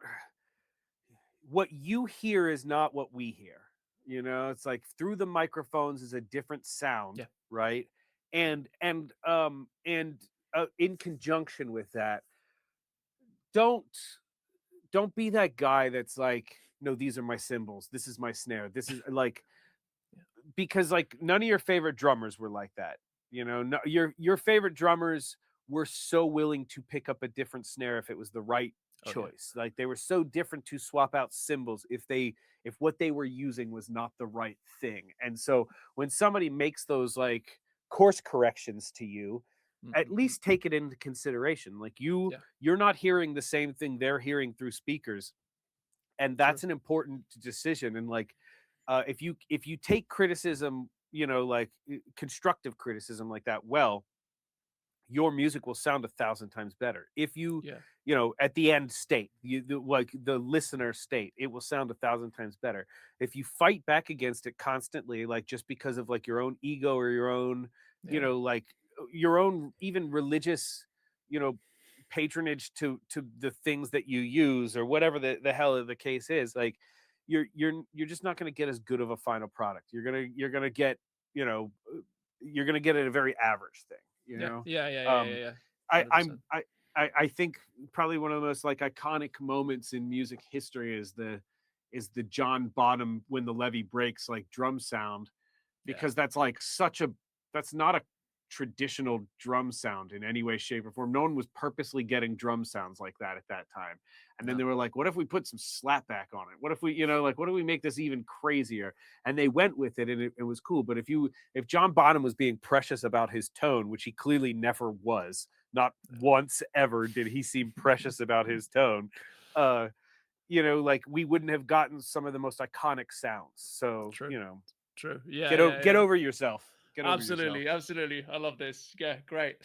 What you hear is not what we hear. You know, it's like through the microphones is a different sound, right? And in conjunction with that, don't be that guy that's like, no, these are my cymbals, this is my snare, this is like, because like none of your favorite drummers were like that. You know, no, your favorite drummers were so willing to pick up a different snare if it was the right choice. Like they were so different to swap out cymbals if what they were using was not the right thing. And so when somebody makes those like course corrections to you, at least take it into consideration. Like you're not hearing the same thing they're hearing through speakers, and that's an important decision. And like if you take criticism, you know, like constructive criticism like that, well, your music will sound 1,000 times better. If you you know, at the end state, like the listener state, it will sound 1,000 times better. If you fight back against it constantly, like just because of like your own ego or your own, you know, like your own even religious, you know, patronage to the things that you use or whatever the hell the case is, like you're just not going to get as good of a final product. You're gonna get, you know, you're gonna get a very average thing. You know? Yeah. I think probably one of the most like iconic moments in music history is the John Bottom "When the Levee Breaks" like drum sound, because that's like that's not a traditional drum sound in any way, shape, or form. No one was purposely getting drum sounds like that at that time. And then they were like, what if we put some slapback on it? What if we, you know, like, what if we make this even crazier? And they went with it, and it was cool. But if John Bonham was being precious about his tone, which he clearly never was, not once ever did he seem precious about his tone, you know, like we wouldn't have gotten some of the most iconic sounds. So, you know, get over yourself. Absolutely. I love this. Yeah, great.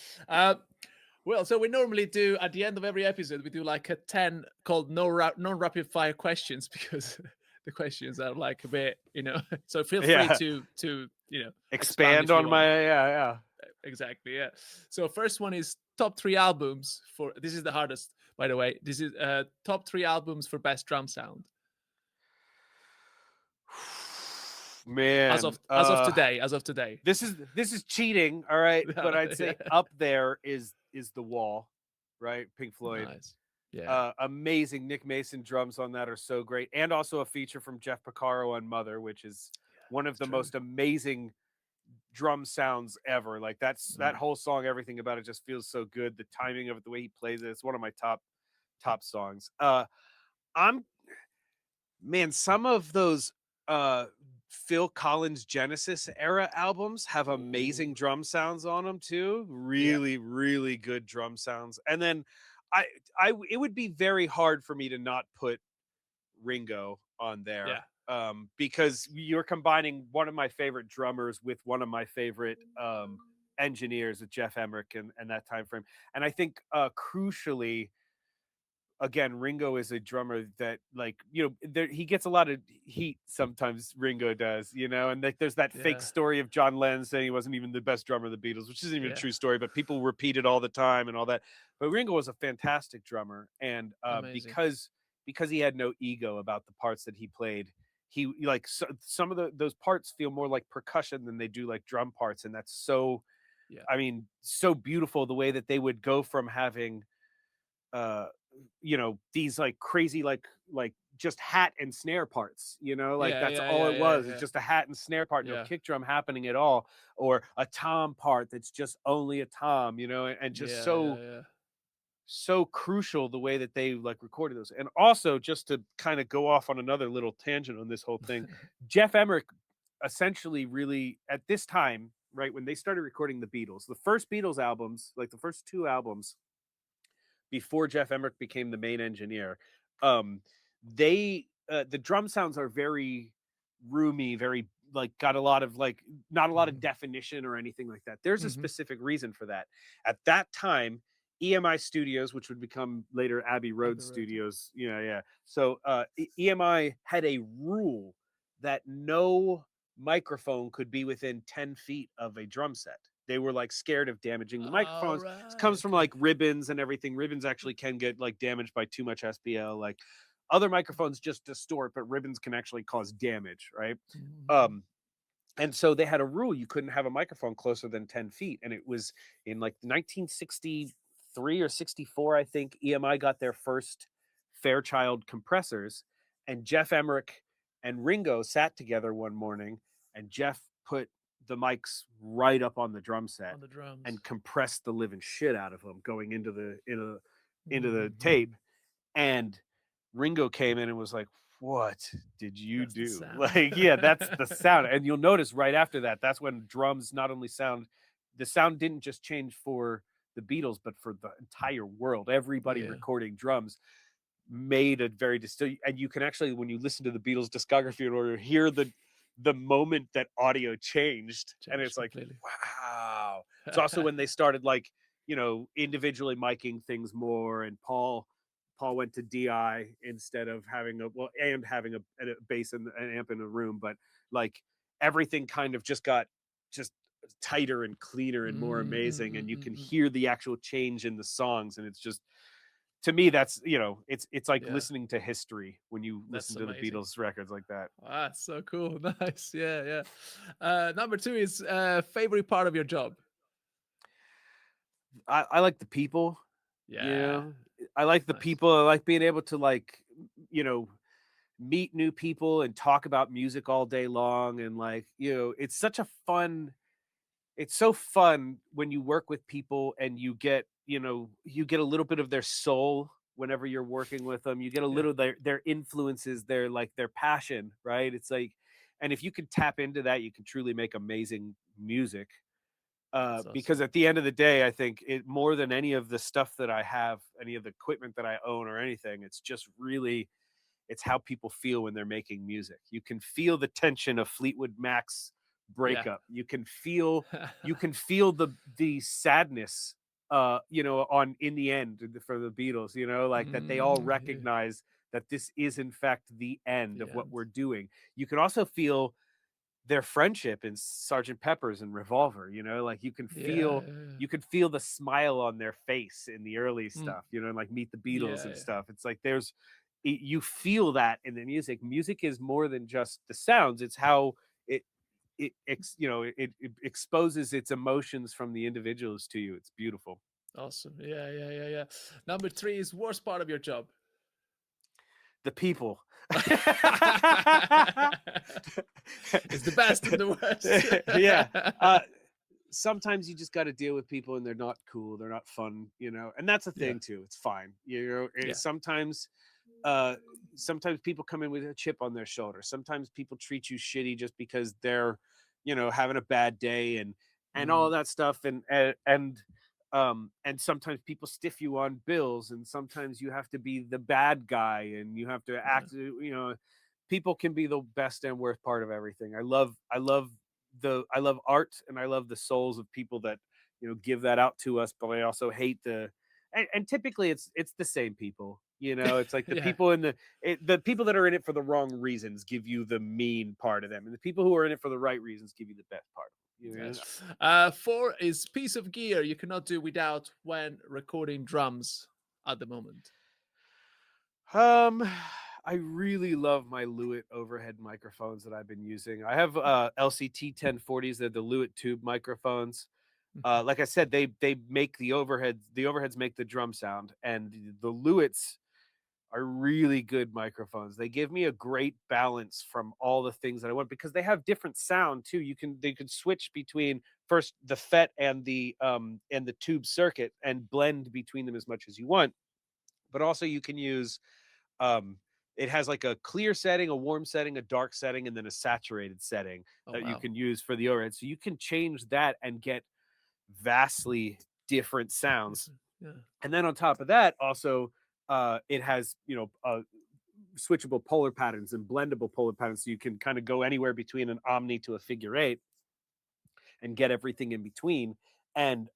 Well, so we normally do at the end of every episode, we do like a 10 called non-rapid fire questions, because the questions are like a bit, you know. So feel free to you know, expand on my exactly. Yeah. So first one is top 3 albums for. This is the hardest, by the way. This is top 3 albums for best drum sound. Man, as of today, this is cheating, all right. But I'd say up there is The Wall, right? Pink Floyd. Nice. Yeah. Amazing. Nick Mason drums on that are so great, and also a feature from Jeff Porcaro on Mother, which is one of It's the true. most amazing drum sounds ever. Like that whole song, everything about it just feels so good. The timing of it, the way he plays it, it's one of my top songs. I'm Man, some of those uh Phil Collins Genesis era albums have amazing Ooh. drum sounds on them too. Yeah. Really, really good drum sounds. And then I it would be very hard for me to not put Ringo on there. Yeah. Because you're combining one of my favorite drummers with one of my favorite engineers, with Jeff Emmerich and that time frame. And I think crucially, again, Ringo is a drummer that, like, he gets a lot of heat sometimes. Ringo does, and like there's that fake Yeah. story of John Lennon saying he wasn't even the best drummer of the Beatles, which isn't even a Yeah. true story, but people repeat it all the time and all that. But Ringo was a fantastic drummer, and Amazing. because he had no ego about the parts that he played, he like some of those parts feel more like percussion than they do like drum parts, and that's so, Yeah. I mean, so beautiful the way that they would go from having uh these like crazy like just hat and snare parts, like Yeah. that's Yeah. all Yeah. it Yeah. was. It's Yeah. just a hat and snare part, no Yeah. kick drum happening at all, or a tom part that's just only a tom, and just Yeah. Yeah. Yeah. so crucial the way that they like recorded those. And also, just to kind of go off on another little tangent on this whole thing, Jeff Emmerich essentially really at this time, right when they started recording the Beatles, the first Beatles albums, like the first two albums before Jeff Emmerich became the main engineer, they the drum sounds are very roomy, very like got a lot of like not a lot of definition or anything like that. There's a Mm-hmm. specific reason for that. At that time, EMI Studios, which would become later Abbey Road Studios, yeah. So EMI had a rule that no microphone could be within 10 feet of a drum set. They were like scared of damaging the All microphones. right. It comes from Okay. like ribbons and everything. Ribbons actually can get like damaged by too much SPL. Like other microphones just distort, but ribbons can actually cause damage, right? Mhm. And so they had a rule: you couldn't have a microphone closer than 10 feet. And it was in like 1963 or 64, I think, EMI got their first Fairchild compressors. And Jeff Emmerich and Ringo sat together one morning, and Jeff put the mics right up on the drum set On the drums. and compressed the living shit out of them going into the Mhm. tape. And Ringo came in and was like, "What did you That's the do?" sound. Like, yeah, that's the sound. And you'll notice right after that, that's when drums not only the sound didn't just change for the Beatles, but for the entire world. Everybody Yeah. recording drums made a very distinct, and you can actually, when you listen to the Beatles discography in order, hear the moment that audio changed. And it's like, completely. wow. It's also when they started like, individually miking things more, and Paul went to DI instead of having having a bass and an amp in a room, but like everything kind of just got just tighter and cleaner and more amazing, and you can hear the actual change in the songs. And it's just, to me, that's, it's like Yeah. listening to history when you That's listen to the amazing. Beatles records like that. Ah, so cool. Nice. Yeah. Number 2 is favorite part of your job. I like the people. Yeah. I like the Nice. people. I like being able to like, meet new people and talk about music all day long. And like, it's so fun when you work with people and you get a little bit of their soul whenever you're working with them. You get a little their influences, their passion, right? It's like, and if you can tap into that, you can truly make amazing music. Because at the end of the day, I think it, more than any of the stuff that I have, any of the equipment that I own or anything, it's just really, it's how people feel when they're making music. You can feel the tension of Fleetwood Mac's breakup. You can feel the sadness on In the End for the Beatles, like that they all recognize that this is in fact the end of what we're doing. You can also feel their friendship in Sergeant Pepper's and Revolver, like you can feel the smile on their face in the early stuff, like Meet the Beatles and stuff. It's like you feel that in the music. Music is more than just the sounds. It's how it exposes its emotions from the individuals to you. It's beautiful. Awesome. Yeah. Number 3 is worst part of your job. The people. It's the best and the worst. Yeah. Sometimes you just got to deal with people and they're not cool, they're not fun, you know, and that's a thing too. It's fine, you know. Sometimes people come in with a chip on their shoulder. Sometimes people treat you shitty just because they're, you know, having a bad day and all that stuff, and sometimes people stiff you on bills, and sometimes you have to be the bad guy and you have to act, you know. People can be the best and worst part of everything. I love art, and I love the souls of people that, you know, give that out to us, but I also hate and typically it's the same people, you know. It's like the people the people that are in it for the wrong reasons give you the mean part of them, and the people who are in it for the right reasons give you the best part of them, you know? 4 is piece of gear you cannot do without when recording drums at the moment. I really love my Lewitt overhead microphones that I've been using. I have LCT 1040s. They're the Lewitt tube microphones. Like I said, they make the overheads. The overheads make the drum sound, and the Lewitts are really good microphones. They give me a great balance from all the things that I want, because they have different sound too. They could switch between first the FET and the tube circuit and blend between them as much as you want. But also you can use it has like a clear setting, a warm setting, a dark setting, and then a saturated setting you can use for the overhead. So you can change that and get vastly different sounds. And then on top of that, also it has, you know, switchable polar patterns and blendable polar patterns, so you can kind of go anywhere between an omni to a figure 8 and get everything in between. And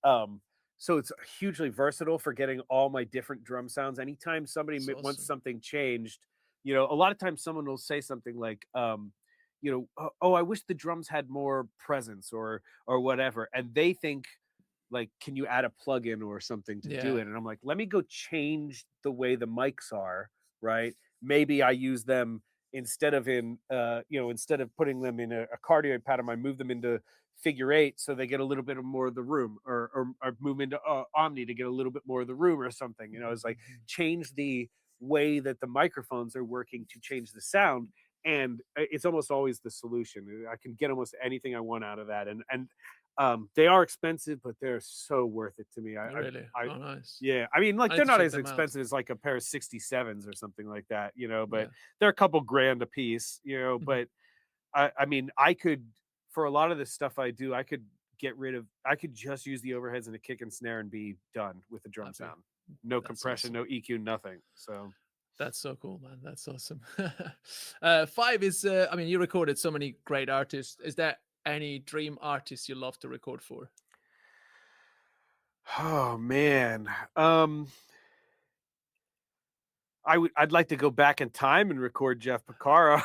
so it's hugely versatile for getting all my different drum sounds. Anytime somebody wants something changed, you know, a lot of times someone will say something like, you know, oh, I wish the drums had more presence or whatever. And they think, like, can you add a plugin or something to do it? And I'm like, let me go change the way the mics are, right? Maybe I use them instead of instead of putting them in a cardioid pattern, I move them into figure 8 so they get a little bit more of the room, or move into omni to get a little bit more of the room or something. You know, it's like change the way that the microphones are working to change the sound, and it's almost always the solution. I can get almost anything I want out of that, and they are expensive, but they're so worth it to me. Nice. Yeah, I mean, like, they're not as expensive as like a pair of 67s or something like that, you know, but they're a couple grand a piece, you know. But I mean, I could, for a lot of the stuff I do, I could just use the overheads and a kick and snare and be done with the drum sound. No compression, no EQ, nothing. So that's so cool, man. That's awesome. 5 is, I mean, you recorded so many great artists. Is there any dream artist you love to record for? Oh man, I'd like to go back in time and record Jeff Porcaro.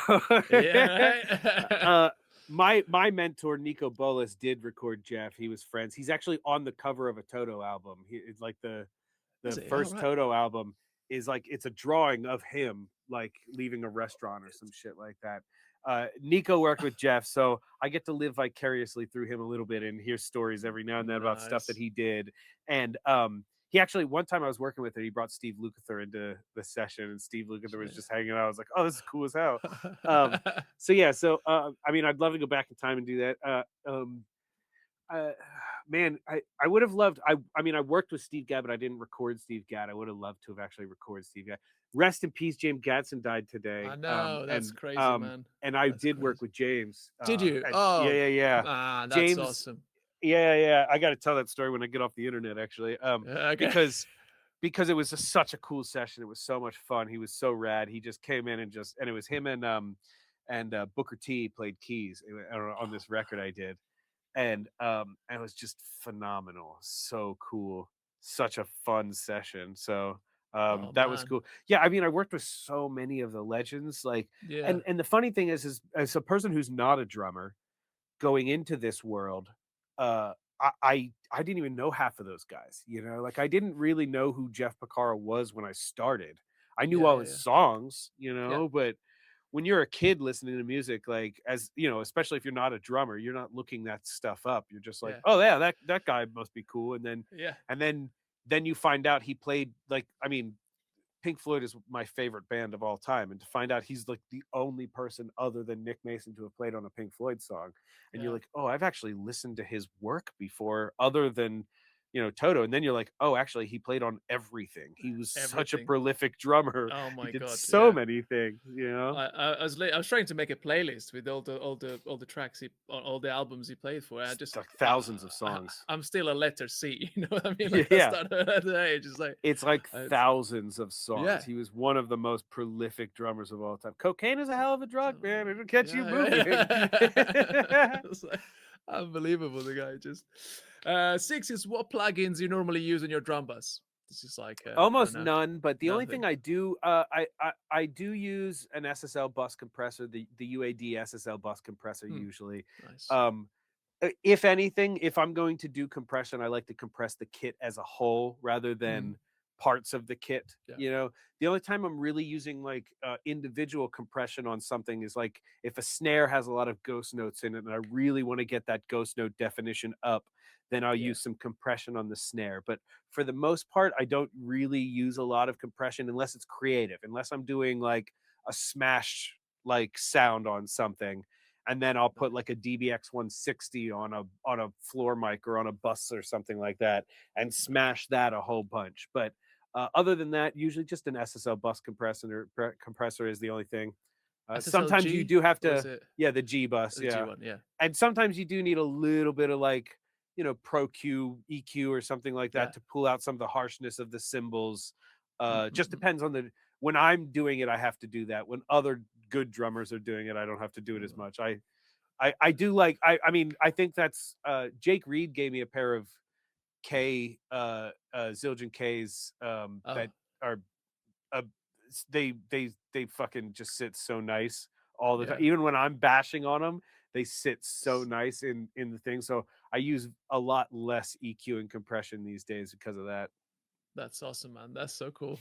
My mentor Nico Bolas did record Jeff. He was friends. He's actually on the cover of a Toto album. It's like the first Toto album is like, it's a drawing of him like leaving a restaurant or some shit like that. Nico worked with Jeff, so I get to live vicariously through him a little bit and hear stories every now and then about stuff that he did. And he actually, one time I was working with him, he brought Steve Lukather into the session, and Steve Lukather was just hanging out. I was like, oh, this is cool as hell. I mean, I'd love to go back in time and do that. Man, I would have loved, I mean, I worked with Steve Gadd, but I didn't record Steve Gadd. I would have loved to have actually recorded Steve Gadd. Rest in peace, James Gadson died today. I know, that's crazy, man. And I did work with James. Did you? Yeah. That's James, awesome. Yeah. I got to tell that story when I get off the internet, actually. Because it was such a cool session. It was so much fun. He was so rad. He just came in and it was him and Booker T played keys on this record I did. And it was just phenomenal. So cool. Such a fun session. So that was cool. Yeah, I mean, I worked with so many of the legends. Like, and the funny thing is as a person who's not a drummer going into this world, I didn't even know half of those guys. You know, like, I didn't really know who Jeff Porcaro was when I started. I knew all his songs, you know, but when you're a kid listening to music, like, as you know, especially if you're not a drummer, you're not looking that stuff up. You're just like, oh yeah, that guy must be cool. And then then you find out he played, like, I mean, Pink Floyd is my favorite band of all time, and to find out he's like the only person other than Nick Mason to have played on a Pink Floyd song, and you're Yeah. like, oh, I've actually listened to his work before, other than, you know, Toto, and then you're like, oh, actually, he played on everything. He was such a Everything. prolific drummer. Oh He my did God, so yeah. many things, you know. I was trying to make a playlist with all the tracks all the albums he played for. I It's just like thousands of songs. I'm still a letter C. You know what I mean? Yeah, Like I started at the age, just like it's like it's- thousands of songs. Yeah. He was one of the most prolific drummers of all time. Cocaine is a hell of a drug, man. It'll get you yeah, moving. yeah. It's like, unbelievable. The guy just 6 is what plugins you normally use in your drum bus. This is like I Almost don't know. none, but the only Nothing. thing I do, I do use an SSL bus compressor, the UAD SSL bus compressor usually. Nice. If anything, if I'm going to do compression, I like to compress the kit as a whole rather than parts of the kit. Yeah. You know, the only time I'm really using like individual compression on something is like if a snare has a lot of ghost notes in it and I really want to get that ghost note definition up, then I'll use some compression on the snare. But for the most part, I don't really use a lot of compression unless it's creative, unless I'm doing like a smash like sound on something. And then I'll put like a DBX 160 on a floor mic or on a bus or something like that and smash that a whole bunch. But other than that, usually just an SSL bus compressor is the only thing. Sometimes you do have to, the G bus, the G1, yeah. And sometimes you do need a little bit of like, you know, Pro Q, EQ or something like that to pull out some of the harshness of the cymbals. Just depends on when I'm doing it, I have to do that. When other good drummers are doing it, I don't have to do it as much. I do like, I mean, I think that's Jake Reed gave me a pair of Zildjian Ks that are they fucking just sit so nice all the time. Even when I'm bashing on them, they sit so nice in the thing. So I use a lot less EQ and compression these days because of that. That's awesome, man. That's so cool.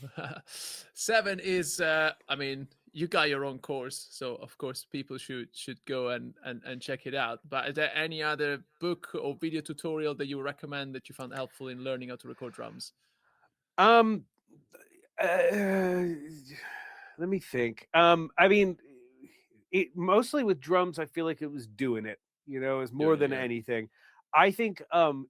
7 is I mean, you got your own course, so of course people should go and check it out. But is there any other book or video tutorial that you recommend that you found helpful in learning how to record drums? Let me think. I mean, mostly with drums, I feel like it was doing it, you know, as more than anything. I think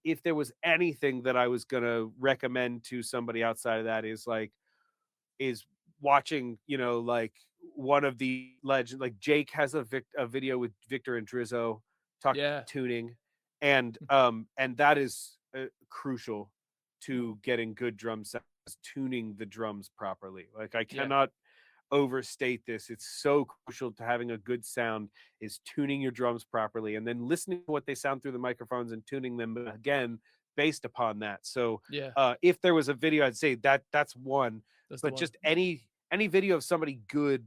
if there was anything that I was gonna recommend to somebody outside of that is watching, you know, like one of the legends, like Jake has a video with Victor and Drizzo talking about tuning, and that is crucial to getting good drum sounds, tuning the drums properly. Like I cannot overstate this. It's so crucial to having a good sound is tuning your drums properly and then listening to what they sound through the microphones and tuning them again based upon that. So if there was a video, I'd say that's one. But just any video of somebody good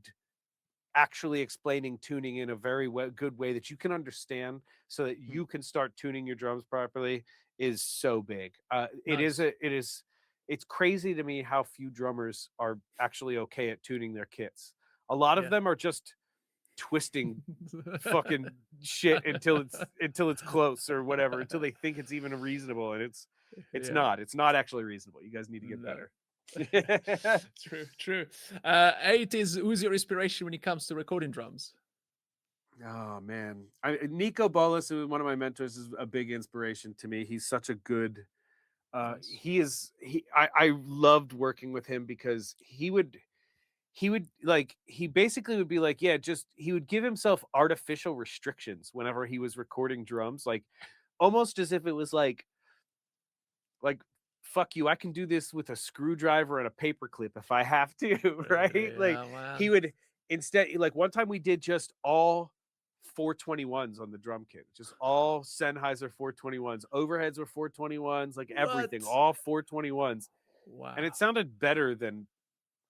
actually explaining tuning in a very good way that you can understand so that you can start tuning your drums properly is so big. It's crazy to me how few drummers are actually okay at tuning their kits. A lot of them are just twisting fucking shit until it's close or whatever, until they think it's even reasonable, and it's not actually reasonable. You guys need to get better. True. 8 is, who's your inspiration when it comes to recording drums? Oh man, Nico Bolas, who was one of my mentors, is a big inspiration to me. He's such a good I loved working with him because he basically would be like, he would give himself artificial restrictions whenever he was recording drums, like almost as if it was like fuck you, I can do this with a screwdriver and a paperclip if I have to, right? He would instead, like one time we did just all 421s on the drum kit, just all Sennheiser 421s, overheads were 421s, like everything, all 421s. Wow. And it sounded better than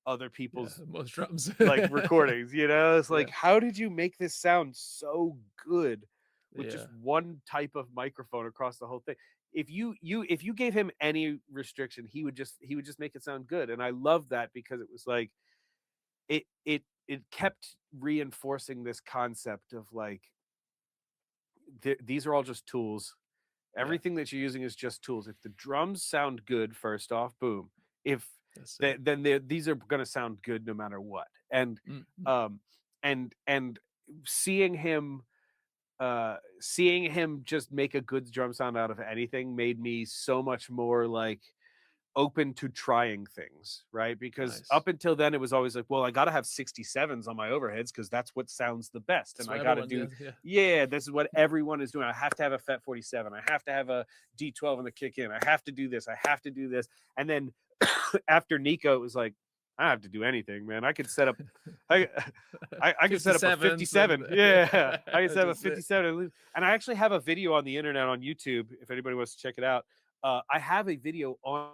other people's most drums like recordings, you know. It's like, how did you make this sound so good with just one type of microphone across the whole thing? If you gave him any restriction, he would just make it sound good. And I love that because it was like it kept reinforcing this concept of like these are all just tools, Everything that you're using is just tools. If the drums sound good, first off, boom. If then these are going to sound good no matter what. And and seeing him just make a good drum sound out of anything made me so much more like open to trying things, right? Because up until then it was always like, well, I got to have 67s on my overheads because that's what sounds the best. And I got to do this is what everyone is doing. I have to have a FET 47. I have to have a D12 in the kick in. I have to do this. I have to do this. And then after Nico, it was like, I don't have to do anything, man. I could set up I could set up a 57. Yeah. I can set up a 57. And I actually have a video on the internet on YouTube if anybody wants to check it out. I have a video on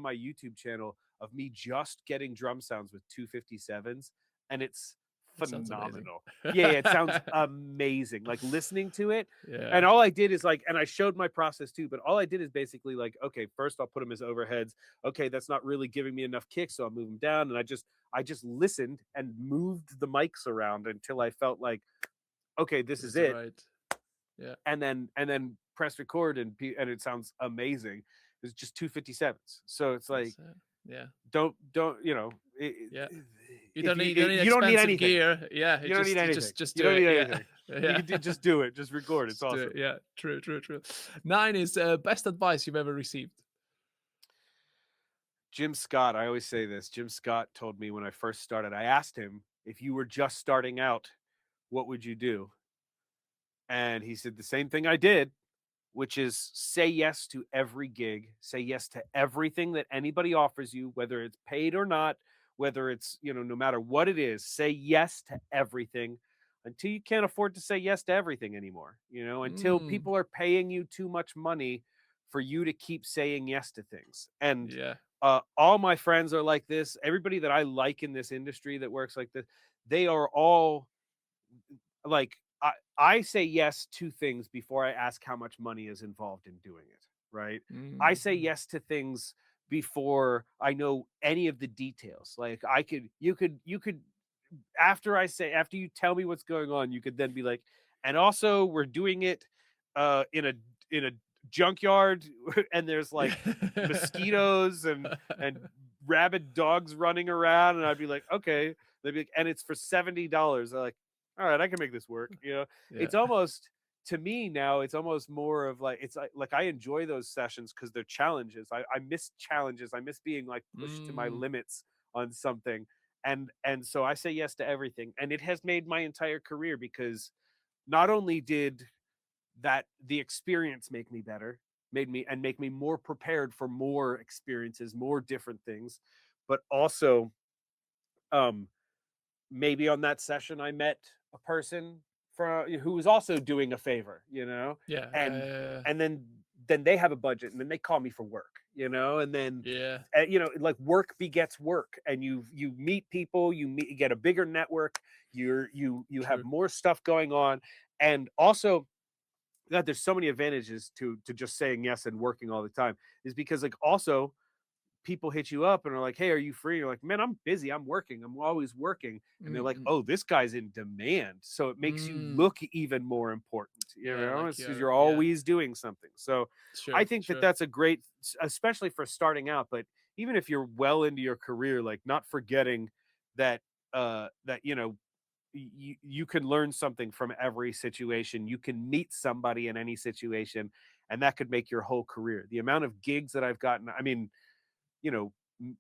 my YouTube channel of me just getting drum sounds with 257s, and it's phenomenal. It sounds amazing. Like listening to it, and all I did is like, and I showed my process too, but all I did is basically like, okay, first I'll put them as overheads. Okay, that's not really giving me enough kick, so I'll move them down, and I just listened and moved the mics around until I felt like, okay, this is it. Right. Yeah, and then press record and it sounds amazing. It's just 257s, so it's like don't you know you don't need anything. Gear. You don't need anything. Just do it. You can just do it. Just record. It's awesome. Yeah, true. 9 is best advice you've ever received. Jim Scott. I always say this. Jim Scott told me when I first started. I asked him, if you were just starting out, what would you do? And he said the same thing I did, which is say yes to every gig, say yes to everything that anybody offers you, whether it's paid or not, whether it's, no matter what it is, say yes to everything until you can't afford to say yes to everything anymore, until people are paying you too much money for you to keep saying yes to things. And all my friends are like this. Everybody that I like in this industry that works like this, they are all like, I say yes to things before I ask how much money is involved in doing it, right? I say yes to things before I know any of the details. Like you could after you tell me what's going on, you could then be like, and also we're doing it in a junkyard and there's like mosquitoes and rabid dogs running around, and I'd be like, okay. They'd be like, and it's for $70. They're like, all right, I can make this work. It's almost, to me now, it's almost more of like, it's like I enjoy those sessions because they're challenges. I miss challenges. I miss being like pushed to my limits on something. And so I say yes to everything. And it has made my entire career, because not only did the experience make me better, make me more prepared for more experiences, more different things, but also, maybe on that session I met a person who was also doing a favor, and then they have a budget, and then they call me for work, and then like work begets work, and you meet people, you get a bigger network, you have more stuff going on. And also, God, there's so many advantages to just saying yes and working all the time, is because like also people hit you up and are like, hey, are you free? You're like, man, I'm busy. I'm working. I'm always working. And they're like, oh, this guy's in demand. So it makes you look even more important, because you're always doing something. So I think that that's a great, especially for starting out, but even if you're well into your career, like not forgetting that, you can learn something from every situation. You can meet somebody in any situation, and that could make your whole career. The amount of gigs that I've gotten, I mean,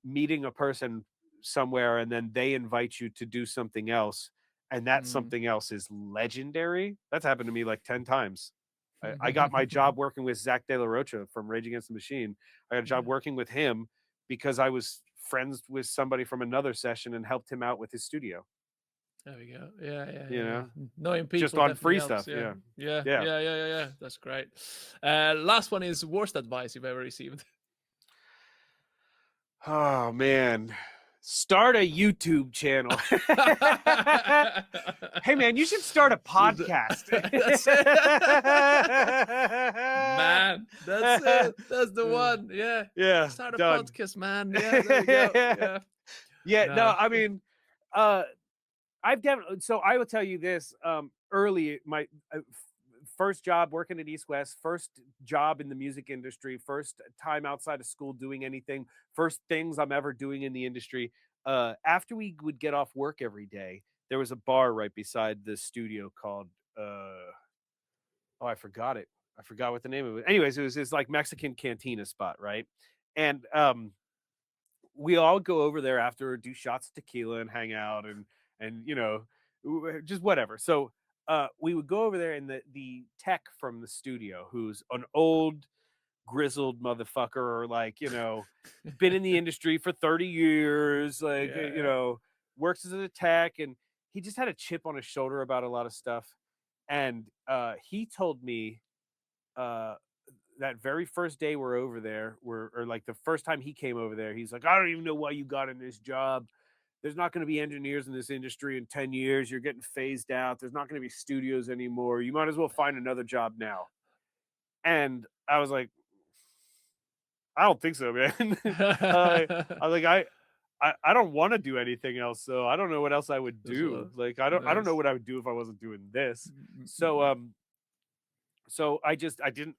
meeting a person somewhere and then they invite you to do something else, and that something else is legendary. That's happened to me like 10 times. I got my job working with Zach De La Rocha from Rage Against the Machine. I got a job working with him because I was friends with somebody from another session and helped him out with his studio. There we go. Yeah. Knowing people just on free helps. stuff. Yeah. That's great. Last one is worst advice you've ever received. Oh man, start a YouTube channel. Hey man, you should start a podcast. That's it. Man, that's it. That's the one. Yeah. Start a podcast, man. Yeah, there we go. No, I mean, I've definitely. So I will tell you this. Early, my first job working at East West, first job in the music industry, first time outside of school doing anything, first things I'm ever doing in the industry. After we would get off work every day, there was a bar right beside the studio called I forgot it. I forgot what the name of it. Anyways, it was this like Mexican cantina spot, right? And we all go over there after, do shots of tequila and hang out and just whatever. So we would go over there, and the tech from the studio, who's an old grizzled motherfucker, or like, been in the industry for 30 years, like, works as a tech, and he just had a chip on his shoulder about a lot of stuff. And he told me that very first day we're over there, or like the first time he came over there, he's like, I don't even know why you got in this job. There's not going to be engineers in this industry in 10 years. You're getting phased out. There's not going to be studios anymore. You might as well find another job now. And I was like, I don't think so, man. I was like, I don't want to do anything else, so I don't know what else I would do. Like, I don't know what I would do if I wasn't doing this. So I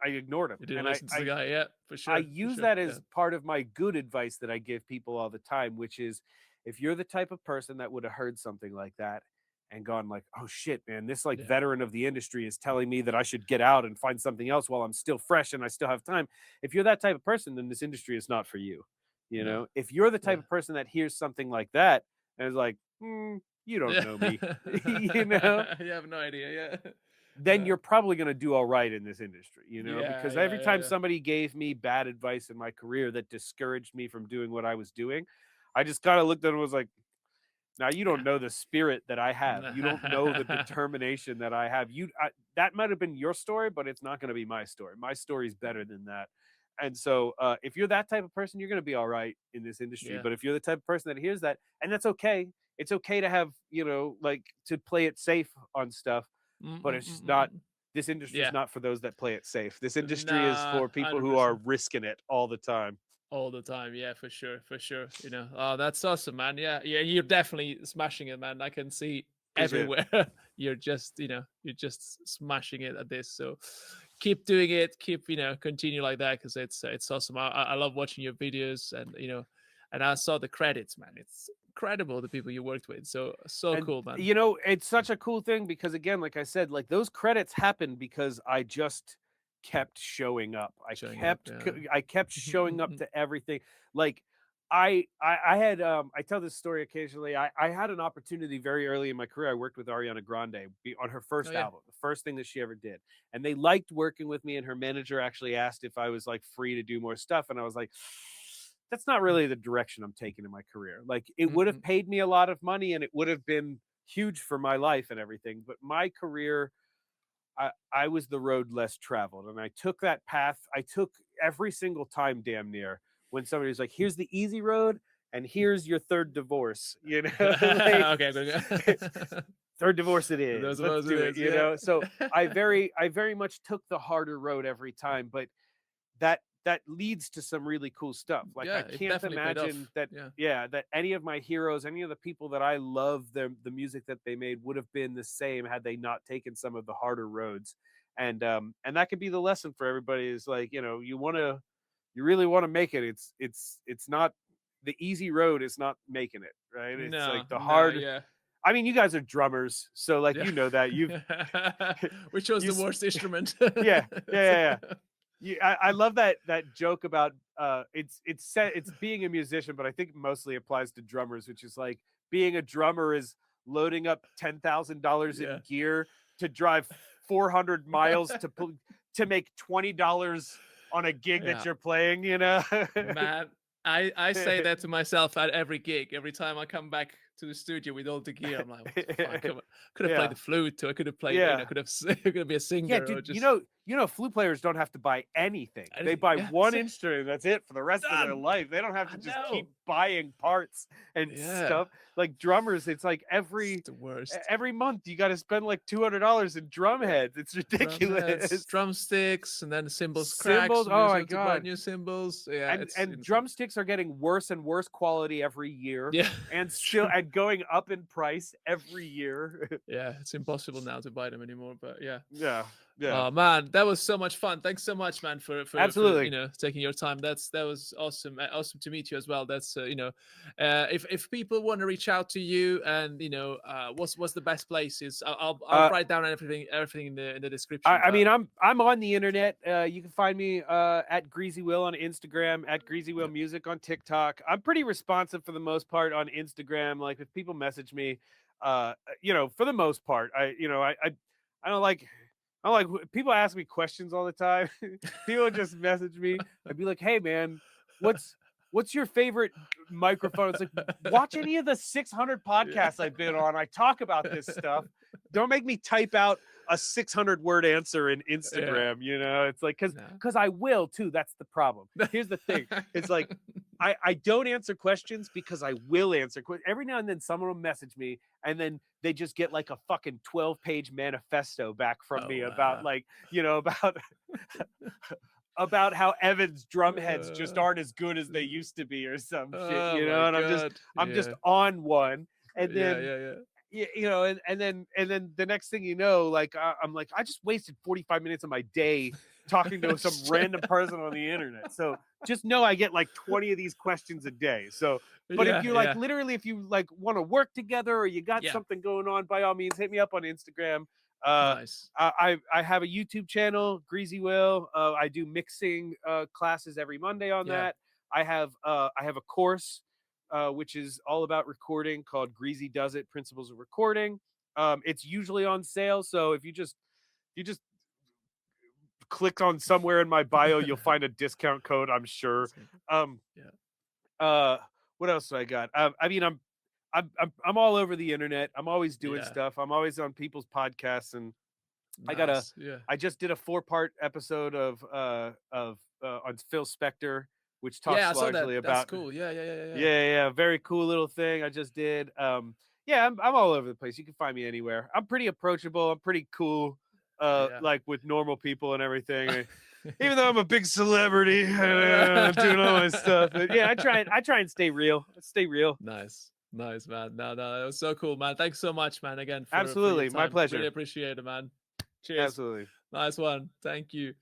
ignored him. You didn't listen to the guy, yeah, for sure. I use that as part of my good advice that I give people all the time, which is, if you're the type of person that would have heard something like that and gone like, oh shit, man, this like veteran of the industry is telling me that I should get out and find something else while I'm still fresh and I still have time. If you're that type of person, then this industry is not for you. You know, if you're the type of person that hears something like that and is like, you don't know me, you have no idea, then you're probably going to do all right in this industry, because every time somebody gave me bad advice in my career that discouraged me from doing what I was doing, I just kind of looked at it and was like, now you don't know the spirit that I have. You don't know the determination that I have. That might have been your story, but it's not going to be my story. My story is better than that. And so if you're that type of person, you're going to be all right in this industry. But if you're the type of person that hears that, and that's okay. It's okay to have, like, to play it safe on stuff, but it's just not, this industry is not for those that play it safe. This industry is for people 100%. Who are risking it all the time. All the time, yeah, for sure. Oh, that's awesome, man. Yeah, you're definitely smashing it, man. I can see everywhere. You're just smashing it at this. So keep doing it. Keep, continue like that, because it's awesome. I love watching your videos, and and I saw the credits, man. It's incredible, the people you worked with. So cool, man. It's such a cool thing, because again, like I said, like those credits happened because I just kept showing up. I kept showing up to everything. Like I had I tell this story occasionally. I had an opportunity very early in my career. I worked with Ariana Grande on her first album, the first thing that she ever did, and they liked working with me. And her manager actually asked if I was like free to do more stuff, and I was like, that's not really the direction I'm taking in my career. Like, it would have paid me a lot of money, and it would have been huge for my life and everything, but my career, I was the road less traveled, and I took that path. I took every single time, damn near, when somebody was like, here's the easy road and here's your third divorce, like, okay. Third divorce it is. Let's do it, So I very much took the harder road every time, but that leads to some really cool stuff. Like, I can't imagine that that any of my heroes, any of the people that I love, the music that they made, would have been the same had they not taken some of the harder roads. And that could be the lesson for everybody, is like, you really want to make it. It's not the easy road, is not making it, right? It's like the hard. I mean, you guys are drummers, so like, that you've we chose the worst instrument. Yeah. I love that joke about it's being a musician, but I think mostly applies to drummers, which is like, being a drummer is loading up $10,000 in gear to drive 400 miles to make $20 on a gig that you're playing. Man, I say that to myself at every gig. Every time I come back to the studio with all the gear, I'm like, what the fuck? I could have played the flute, or I could have played, could have be a singer. Yeah, dude, just... flute players don't have to buy anything. They buy one instrument, that's it for the rest of their life. They don't have to just keep buying parts and stuff. Like drummers, it's like every month you got to spend like $200 in drum heads. It's ridiculous. Drumsticks, and then cymbals cracks. Oh my god, buy new cymbals. Yeah, and drumsticks are getting worse and worse quality every year. Yeah, and still and going up in price every year. Yeah, it's impossible now to buy them anymore. But Yeah. Man, that was so much fun. Thanks so much, man, for Absolutely. taking your time. That was awesome. Awesome to meet you as well. That's if people want to reach out to you, and what's the best places? I'll write down everything in the description. I mean, I'm on the internet. You can find me at Greazy Wil on Instagram, at Greazy Wil Music on TikTok. I'm pretty responsive for the most part on Instagram. Like if people message me, for the most part, I don't like people ask me questions all the time. People just message me. I'd be like, hey man, what's your favorite microphone? It's like, watch any of the 600 podcasts I've been on. I talk about this stuff. Don't make me type out a 600-word answer in Instagram. It's like, because I will too. That's the problem. Here's the thing. It's like, I don't answer questions because I will answer questions. Every now and then someone will message me, and then they just get like a fucking 12-page manifesto back from me about about how Evan's drum heads just aren't as good as they used to be or some shit, and I'm just on one. And then and then the next thing you know, like I'm like, I just wasted 45 minutes of my day talking to some random person on the internet. So just know I get like 20 of these questions a day. So, but if you literally, if you like want to work together or you got something going on, by all means, hit me up on Instagram. Nice. I have a YouTube channel, Greazy Wil. I do mixing classes every Monday on that. I have a course which is all about recording, called Greazy Does It: Principles of Recording. It's usually on sale, so if you just click on somewhere in my bio, you'll find a discount code, I'm sure. What else do I got? I mean, I'm all over the internet. I'm always doing stuff. I'm always on people's podcasts, and nice. I just did a 4-part episode of on Phil Spector, which talks largely about. That's cool. Yeah. Very cool little thing I just did. I'm all over the place. You can find me anywhere. I'm pretty approachable. I'm pretty cool. Like with normal people and everything. Even though I'm a big celebrity, doing all my stuff. But I try and stay real. Nice, man. No, that was so cool, man. Thanks so much, man. Again, absolutely, for my pleasure. Really appreciate it, man. Cheers. Absolutely, nice one. Thank you.